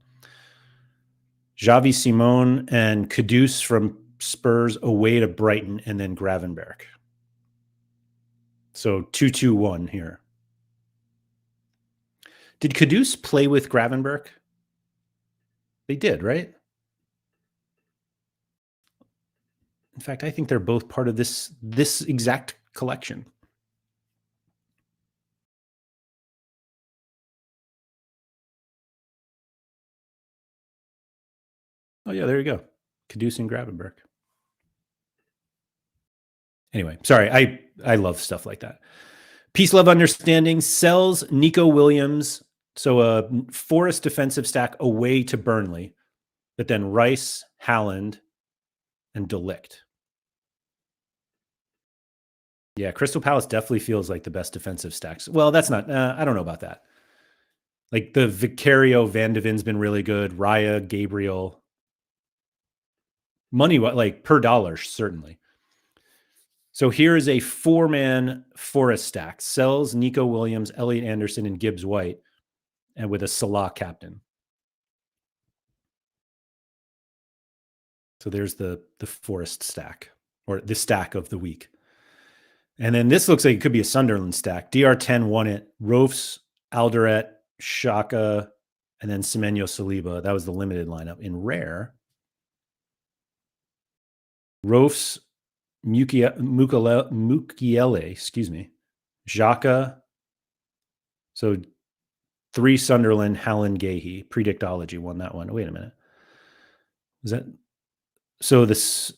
Xavi Simon and Kudus from Spurs away to Brighton, and then Gravenberch. So 2-2-1 here. Did Kudus play with Gravenberch? They did, right? In fact, I think they're both part of this exact collection. Oh, yeah, there you go. Kudus and Gravenberch. Anyway, sorry. I love stuff like that. Peace, Love, Understanding sells Nico Williams. So a Forest defensive stack away to Burnley, but then Rice, Haaland, and De Ligt. Yeah, Crystal Palace definitely feels like the best defensive stacks. Well, that's not, I don't know about that. Like the Vicario Van de Ven's been really good. Raya, Gabriel. Money, like per dollar, certainly. So here is a 4-man Forest stack. Sells Nico Williams, Elliot Anderson, and Gibbs White, and with a Salah captain. So there's the Forest stack, or the stack of the week. And then this looks like it could be a Sunderland stack. DR10 won it. Rofs, Alderette, Shaka, and then Semenyo Saliba. That was the limited lineup. In rare, Rofs, Mukiele, excuse me, Xhaka. So 3 Sunderland, Haaland, Gahey. Predictology won that one. Wait a minute. Is that so? This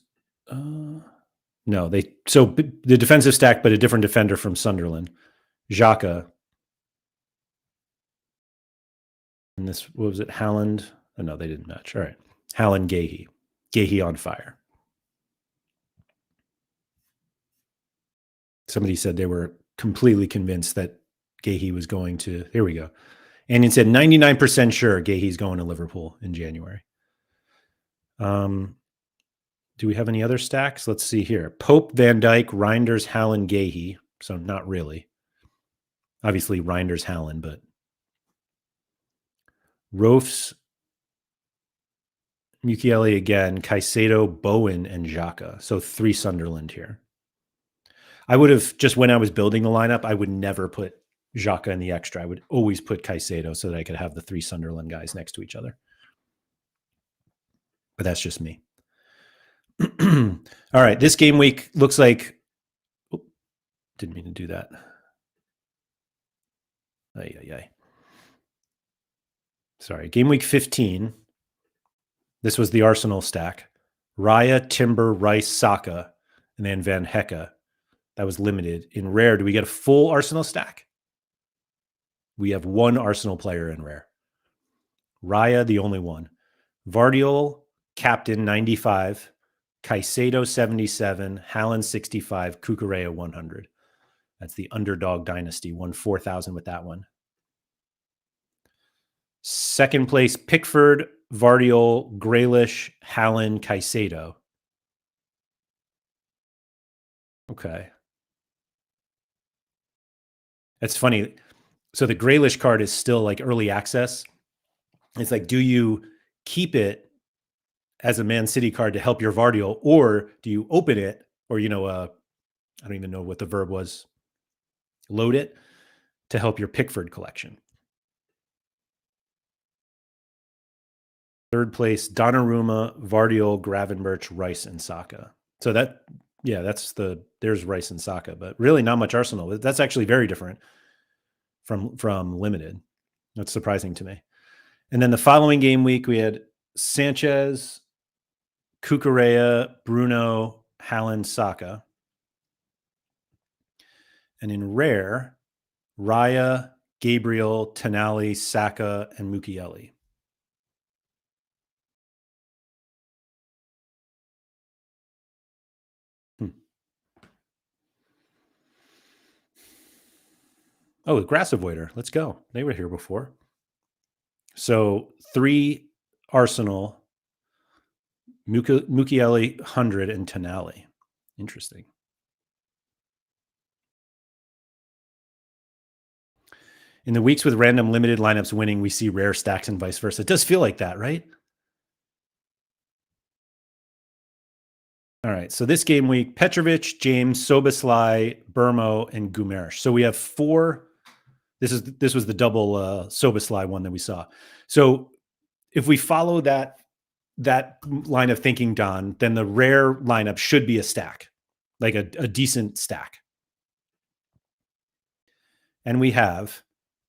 no, so the defensive stack, but a different defender from Sunderland, Xhaka. And this, what was it? Haaland. Oh no, they didn't match. All right, Haaland, Gahey on fire. Somebody said they were completely convinced that Gahey was going to. Here we go. And he said 99% sure Gahey's going to Liverpool in January. Do we have any other stacks? Let's see here. Pope, Van Dijk, Reinders, Haaland, Gahey. So not really. Obviously, Reinders, Hallen, but Rofs, Mukiele again, Caicedo, Bowen, and Xhaka. So 3 Sunderland here. I would have, just when I was building the lineup, I would never put Xhaka in the extra. I would always put Caicedo so that I could have the 3 Sunderland guys next to each other. But that's just me. All right, this game week looks like, didn't mean to do that. Sorry, game week 15. This was the Arsenal stack. Raya, Timber, Rice, Saka, and then Van Hecke. That was limited. In rare, do we get a full Arsenal stack? We have 1 Arsenal player in rare. Raya, the only one. Vardiol, captain, 95. Caicedo, 77. Hallen, 65. Cucurella, 100. That's the underdog dynasty. Won 4,000 with that one. Second place, Pickford, Vardiol, Grealish, Hallen, Caicedo. Okay. That's funny. So the Grealish card is still like early access. It's like, do you keep it as a Man City card to help your Vardiol, or do you open it, or, I don't even know what the verb was, load it to help your Pickford collection? Third place, Donnarumma, Vardiol, Gravenberch, Rice, and Saka. So there's Rice and Saka, but really not much Arsenal. That's actually very different from limited. That's surprising to me. And then the following game week, we had Sanchez, Cucurella, Bruno, Hallen, Saka. And in rare, Raya, Gabriel, Tonali, Saka, and Mukiele. Oh, Grass Avoider. Let's go. They were here before. So 3 Arsenal, Mukiele, 100, and Tonali. Interesting. In the weeks with random limited lineups winning, we see rare stacks and vice versa. It does feel like that, right? All right. So this game week, Petrovic, James, Soboslai, Burmo, and Gumersh. So we have 4. This was the double Soboslai one that we saw. So if we follow that line of thinking, Don, then the rare lineup should be a stack, like a decent stack. And we have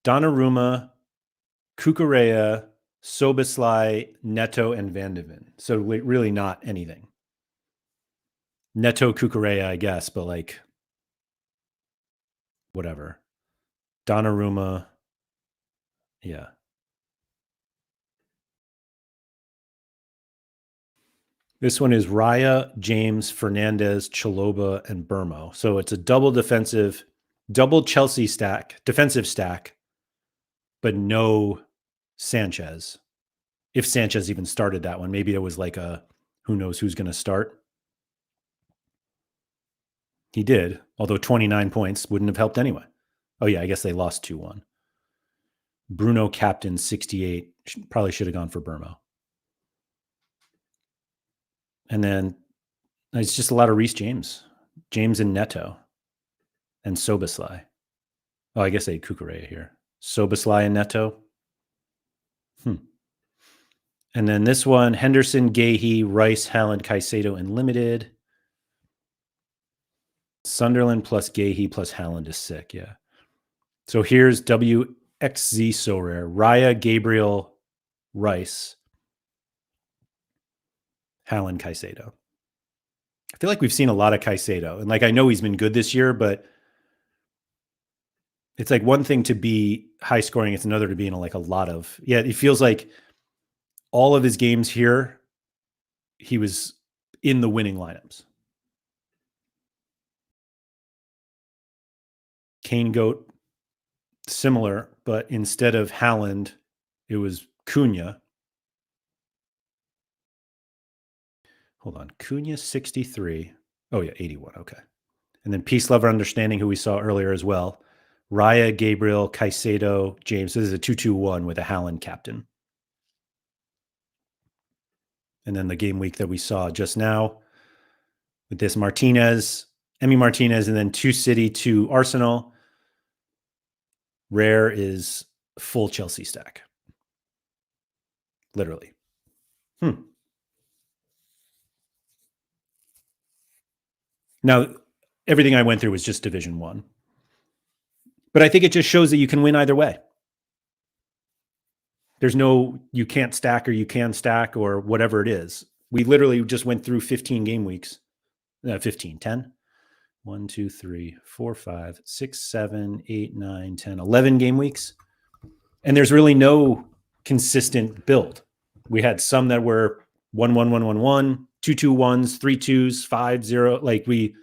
Donnarumma, Cucurella, Soboslai, Neto, and Van de Ven. So really not anything. Neto, Cucurella, I guess, but like whatever. Donnarumma, yeah. This one is Raya, James, Fernandez, Chaloba, and Burmo. So it's a double Chelsea stack, defensive stack, but no Sanchez. If Sanchez even started that one, maybe it was like a who knows who's going to start. He did, although 29 points wouldn't have helped anyway. Oh, yeah, I guess they lost 2-1. Bruno captain, 68. Probably should have gone for Burmo. And then it's just a lot of Reece James. James and Neto. And Soboslai. Oh, I guess they had Cucurella here. Soboslai and Neto. And then this one, Henderson, Gahey, Rice, Halland, Caicedo, and limited. Sunderland plus Gahey plus Halland is sick, yeah. So here's WXZ so rare. Raya, Gabriel, Rice, Halland, Caicedo. I feel like we've seen a lot of Caicedo. And like I know he's been good this year, but it's like one thing to be high scoring, it's another to be in like a lot of. Yeah, it feels like all of his games here, he was in the winning lineups. Kane Goat, similar, but instead of Halland, it was Cunha. Hold on. Cunha, 63. Oh, yeah, 81. Okay. And then Peace, Love, Understanding, who we saw earlier as well. Raya, Gabriel, Caicedo, James. This is a 2-2-1 with a Haaland captain. And then the game week that we saw just now with this Martinez, Emi Martinez, and then 2 City, 2 Arsenal. Rare is full Chelsea stack. Literally. Now, everything I went through was just Division 1. But I think it just shows that you can win either way. There's no, you can't stack or you can stack or whatever it is. We literally just went through 15 game weeks. 10. 1, 2, 3, 4, 5, 6, 7, 8, 9, 10, 11 game weeks. And there's really no consistent build. We had some that were 1, 1, 1, 1, 1, 2, 2, 1s, 3 2s, 5, 0. Like we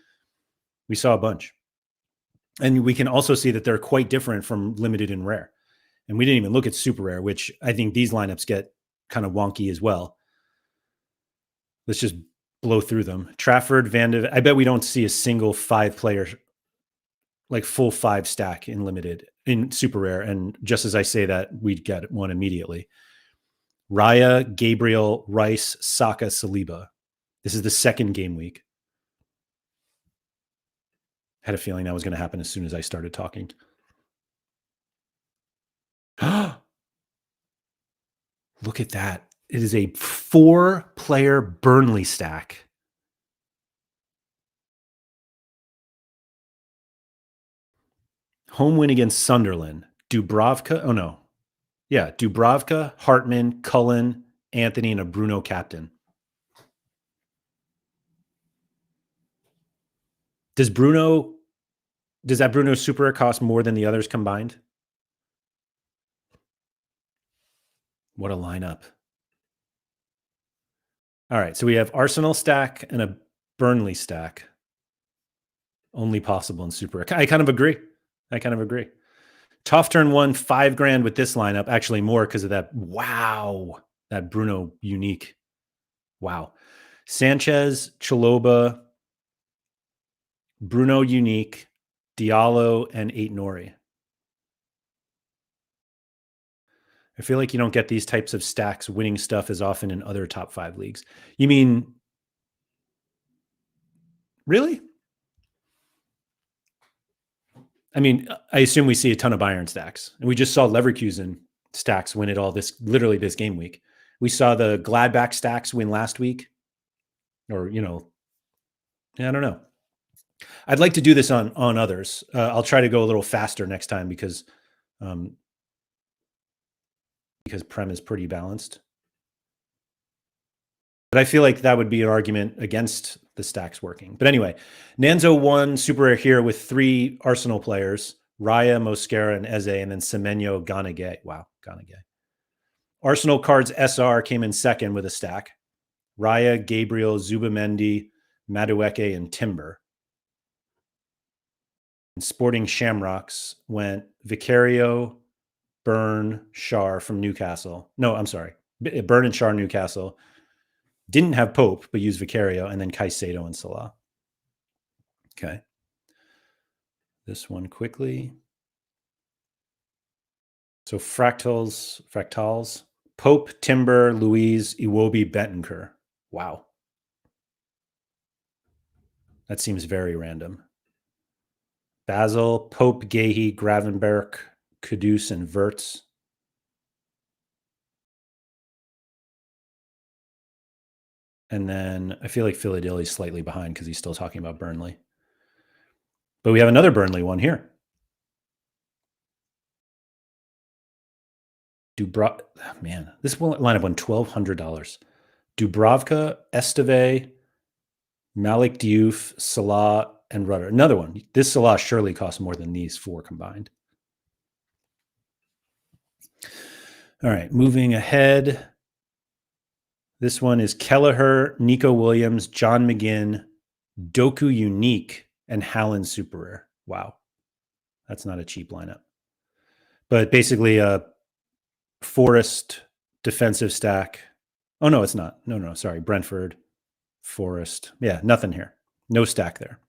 saw a bunch. And we can also see that they're quite different from limited and rare. And we didn't even look at super rare, which I think these lineups get kind of wonky as well. Let's just blow through them. Trafford, Van de Ven. I bet we don't see a single 5-player, like full 5 stack in limited, in super rare. And just as I say that, we'd get one immediately. Raya, Gabriel, Rice, Saka, Saliba. This is the second game week. Had a feeling that was going to happen as soon as I started talking. Look at that. It is a 4-player Burnley stack. Home win against Sunderland. Dubravka. Oh, no. Yeah. Dubravka, Hartman, Cullen, Anthony, and a Bruno captain. Does that Bruno super cost more than the others combined? What a lineup. All right. So we have Arsenal stack and a Burnley stack. Only possible in super. I kind of agree. Tough turn 1, $5,000 with this lineup. Actually, more because of that. Wow. That Bruno unique. Wow. Sanchez, Chaloba, Bruno unique, Diallo, and 8 Nori. I feel like you don't get these types of stacks winning stuff as often in other top 5 leagues. You mean, really? I mean, I assume we see a ton of Bayern stacks. And we just saw Leverkusen stacks win it all literally this game week. We saw the Gladbach stacks win last week. Or, I don't know. I'd like to do this on others. I'll try to go a little faster next time because Prem is pretty balanced. But I feel like that would be an argument against the stacks working. But anyway, Nanzo won super rare here with 3 Arsenal players, Raya, Mosquera, and Eze, and then Semenyo, Ganagay. Wow, Ganagay. Arsenal cards SR came in second with a stack. Raya, Gabriel, Zubamendi, Madueke, and Timber. And Sporting Shamrocks went Vicario, Byrne, Shar from Newcastle. No, I'm sorry. Byrne and Shar, Newcastle. Didn't have Pope, but used Vicario, and then Caicedo and Salah. Okay. This one quickly. So fractals. Pope, Timber, Louise, Iwobi, Bentancur. Wow. That seems very random. Basel, Pope, Gahey, Gravenberg, Kudus, and Verts. And then I feel like Philadelphia's slightly behind because he's still talking about Burnley. But we have another Burnley one here. Man, this lineup won $1,200. Dubravka, Esteve, Malik Diouf, Salah, and Rudder. Another one. This Salah surely costs more than these 4 combined. All right, moving ahead. This one is Kelleher, Nico Williams, John McGinn, Doku Unique, and Haaland Super Rare. Wow. That's not a cheap lineup. But basically a Forest defensive stack. Oh, no, it's not. No, sorry. Brentford, Forest. Yeah, nothing here. No stack there.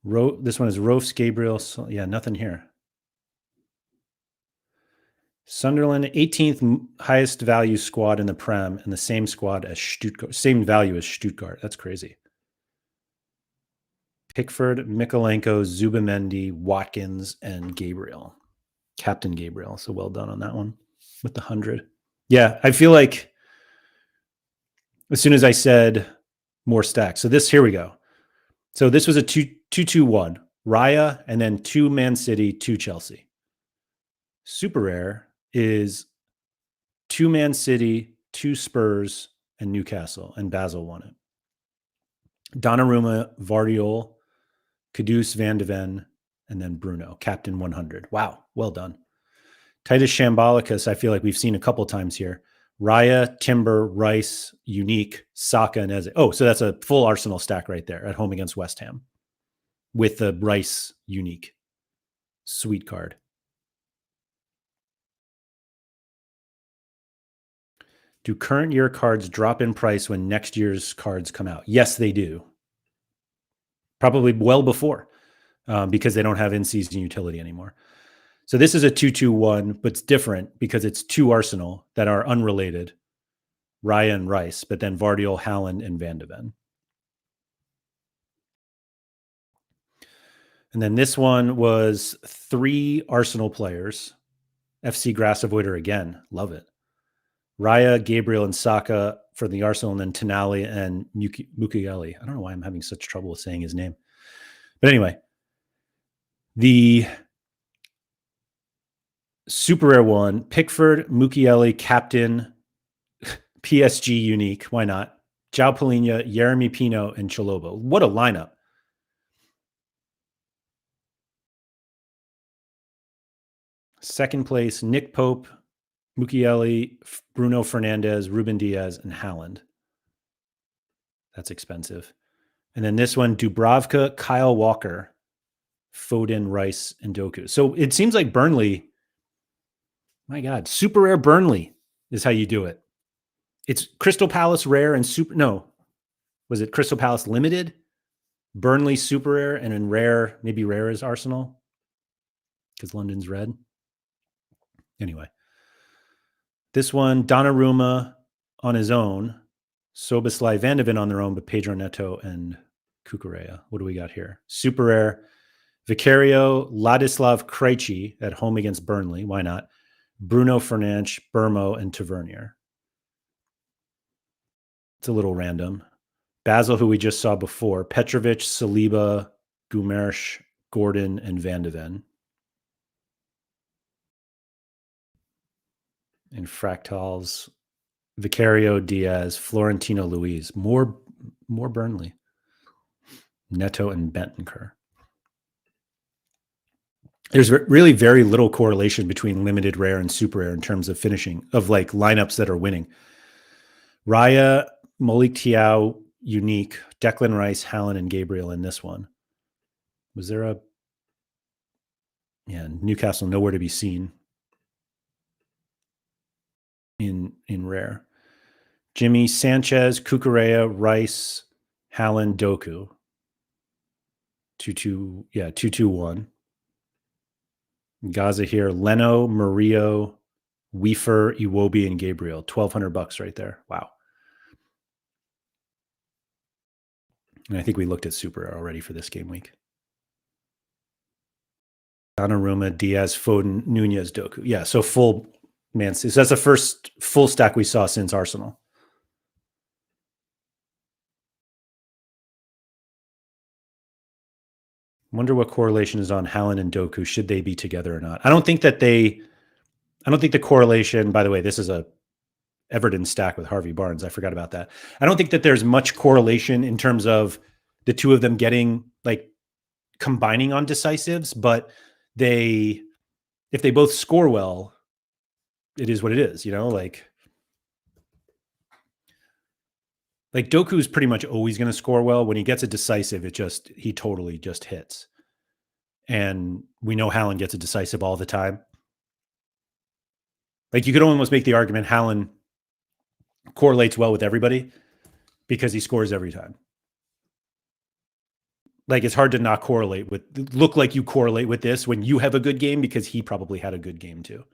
This one is Rofs, Gabriel. So, yeah, nothing here. Sunderland, 18th highest value squad in the Prem, and the same squad as Stuttgart, same value as Stuttgart. That's crazy. Pickford, Mikolenko, Zubamendi, Watkins, and Gabriel. Captain Gabriel. So well done on that one with the 100. Yeah, I feel like as soon as I said more stacks. So here we go. So this was a 2-2-1. Raya, and then 2 Man City, 2 Chelsea. Super rare is 2 Man City, 2 Spurs, and Newcastle, and Basel won it. Donnarumma, Vardiol, Kudus, Van de Ven, and then Bruno, captain 100. Wow, well done. Titus Shambalicus, I feel like we've seen a couple times here. Raya, Timber, Rice, Unique, Saka, and Eze. Oh, so that's a full Arsenal stack right there at home against West Ham with the Rice Unique. Sweet card. Do current year cards drop in price when next year's cards come out? Yes, they do. Probably well before because they don't have in-season utility anymore. So this is a 2-2-1, but it's different because it's 2 Arsenal that are unrelated, Raya and Rice, but then Vardiol, Haaland, and Van de Ven. And then this one was 3 Arsenal players. FC Grass Avoider again. Love it. Raya, Gabriel, and Saka for the Arsenal, and then Tonali and Mukiele. I don't know why I'm having such trouble with saying his name. But anyway, the super rare one, Pickford, Mukiele, captain, PSG unique. Why not? João Palhinha, Yeremy Pino, and Chalobo. What a lineup. Second place, Nick Pope, Mukiele, Bruno Fernandes, Ruben Diaz, and Haaland. That's expensive. And then this one, Dubravka, Kyle Walker, Foden, Rice, and Doku. So it seems like Burnley, my God, super rare Burnley is how you do it. It's Crystal Palace rare and super, no, was it Crystal Palace limited? Burnley super rare, and in rare, maybe rare is Arsenal because London's red. Anyway, this one, Donnarumma on his own, Soboslai, Van de Ven on their own, but Pedro Neto and Cucurella. What do we got here? Super rare, Vicario, Ladislav Krejci at home against Burnley. Why not? Bruno Fernandes, Burmo, and Tavernier. It's a little random. Basel, who we just saw before, Petrovic, Saliba, Gumersh, Gordon, and Van de Ven. In fractals, Vicario, Diaz, Florentino Luis. More Burnley. Neto and Bentancur. There's really very little correlation between limited rare and super rare in terms of finishing, of like lineups that are winning. Raya, Malik Tiao, Unique, Declan Rice, Haaland, and Gabriel in this one. Was there Newcastle nowhere to be seen in rare. Jimmy, Sanchez, Cucurella, Rice, Haaland, Doku. 2-2-1. Gaza here, Leno, Murillo, Weefer, Iwobi, and Gabriel. $1,200 right there. Wow. And I think we looked at super already for this game week. Donnarumma, Diaz, Foden, Nunez, Doku. Yeah, so full Man City. So that's the first full stack we saw since Arsenal. Wonder what correlation is on Haaland and Doku. Should they be together or not? I don't think the correlation, by the way, this is a Everton stack with Harvey Barnes. I forgot about that. I don't think that there's much correlation in terms of the two of them getting like combining on decisives, but if they both score well, it is what it is, like Doku's pretty much always going to score well. When he gets a decisive, he totally just hits. And we know Haaland gets a decisive all the time. Like you could almost make the argument Haaland correlates well with everybody because he scores every time. like it's hard to not correlate with, look like you correlate with this when you have a good game, because he probably had a good game too.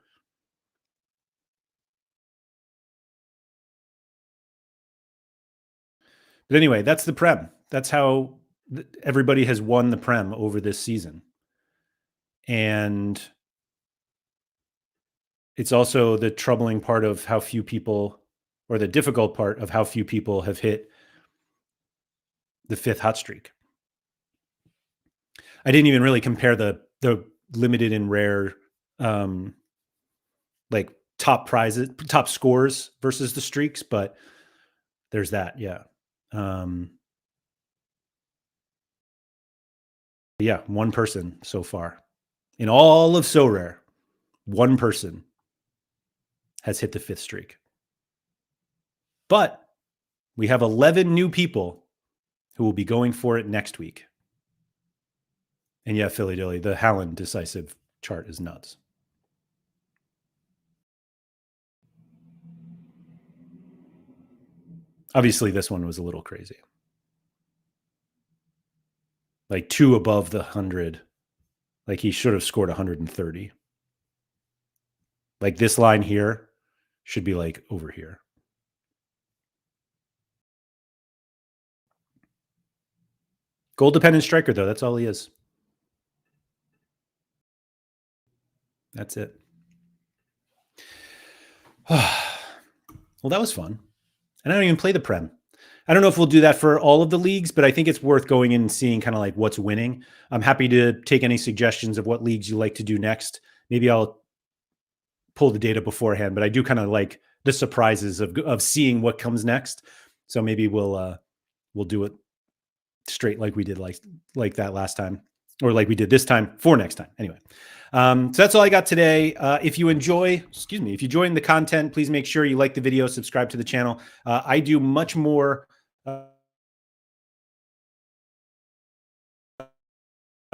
But anyway, that's the Prem. That's how everybody has won the Prem over this season. And it's also the troubling part of how few people, or the difficult part of how few people have hit the 5th hot streak. I didn't even really compare the limited and rare, like top prizes, top scores versus the streaks, but there's that. Yeah. Yeah. One person so far in all of Sorare, one person has hit the 5th streak. But we have 11 new people who will be going for it next week. And yeah, Philly Dilly, the Hallen decisive chart is nuts. Obviously, this one was a little crazy. Like 2 above the 100. Like he should have scored 130. Like this line here should be like over here. Goal dependent striker, though. That's all he is. That's it. Well, that was fun. And I don't even play the Prem. I don't know if we'll do that for all of the leagues, but I think it's worth going in and seeing kind of like what's winning. I'm happy to take any suggestions of what leagues you like to do next. Maybe I'll pull the data beforehand, but I do kind of like the surprises of seeing what comes next. So maybe we'll do it straight like we did like that last time, or like we did this time for next time. Anyway, so that's all I got today. If you enjoy the content, please make sure you like the video, subscribe to the channel. I do much more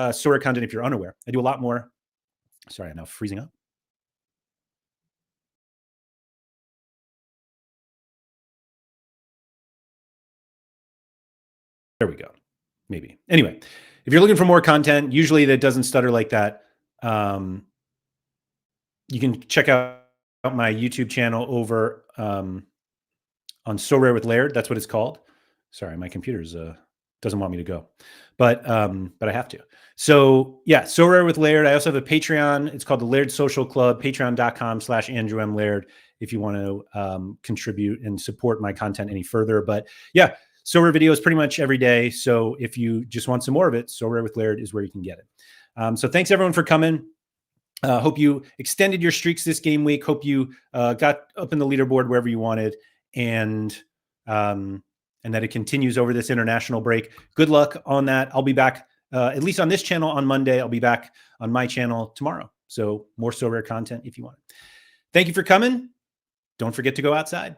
Sorare content if you're unaware. I do a lot more. Sorry, I'm now freezing up. There we go. Maybe. Anyway, if you're looking for more content, usually that doesn't stutter like that, you can check out my YouTube channel over on Sorare with Laird. That's what it's called. Sorry, my computer's doesn't want me to go, but I have to. So yeah, Sorare with Laird. I also have a Patreon. It's called the Laird Social Club. Patreon.com/Andrew M. Laird if you want to contribute and support my content any further. But yeah, Sorare videos pretty much every day. So if you just want some more of it, Sorare with Laird is where you can get it. So thanks everyone for coming. Hope you extended your streaks this game week. Hope you got up in the leaderboard wherever you wanted, and that it continues over this international break. Good luck on that. I'll be back at least on this channel on Monday. I'll be back on my channel tomorrow. So more Sorare content if you want. Thank you for coming. Don't forget to go outside.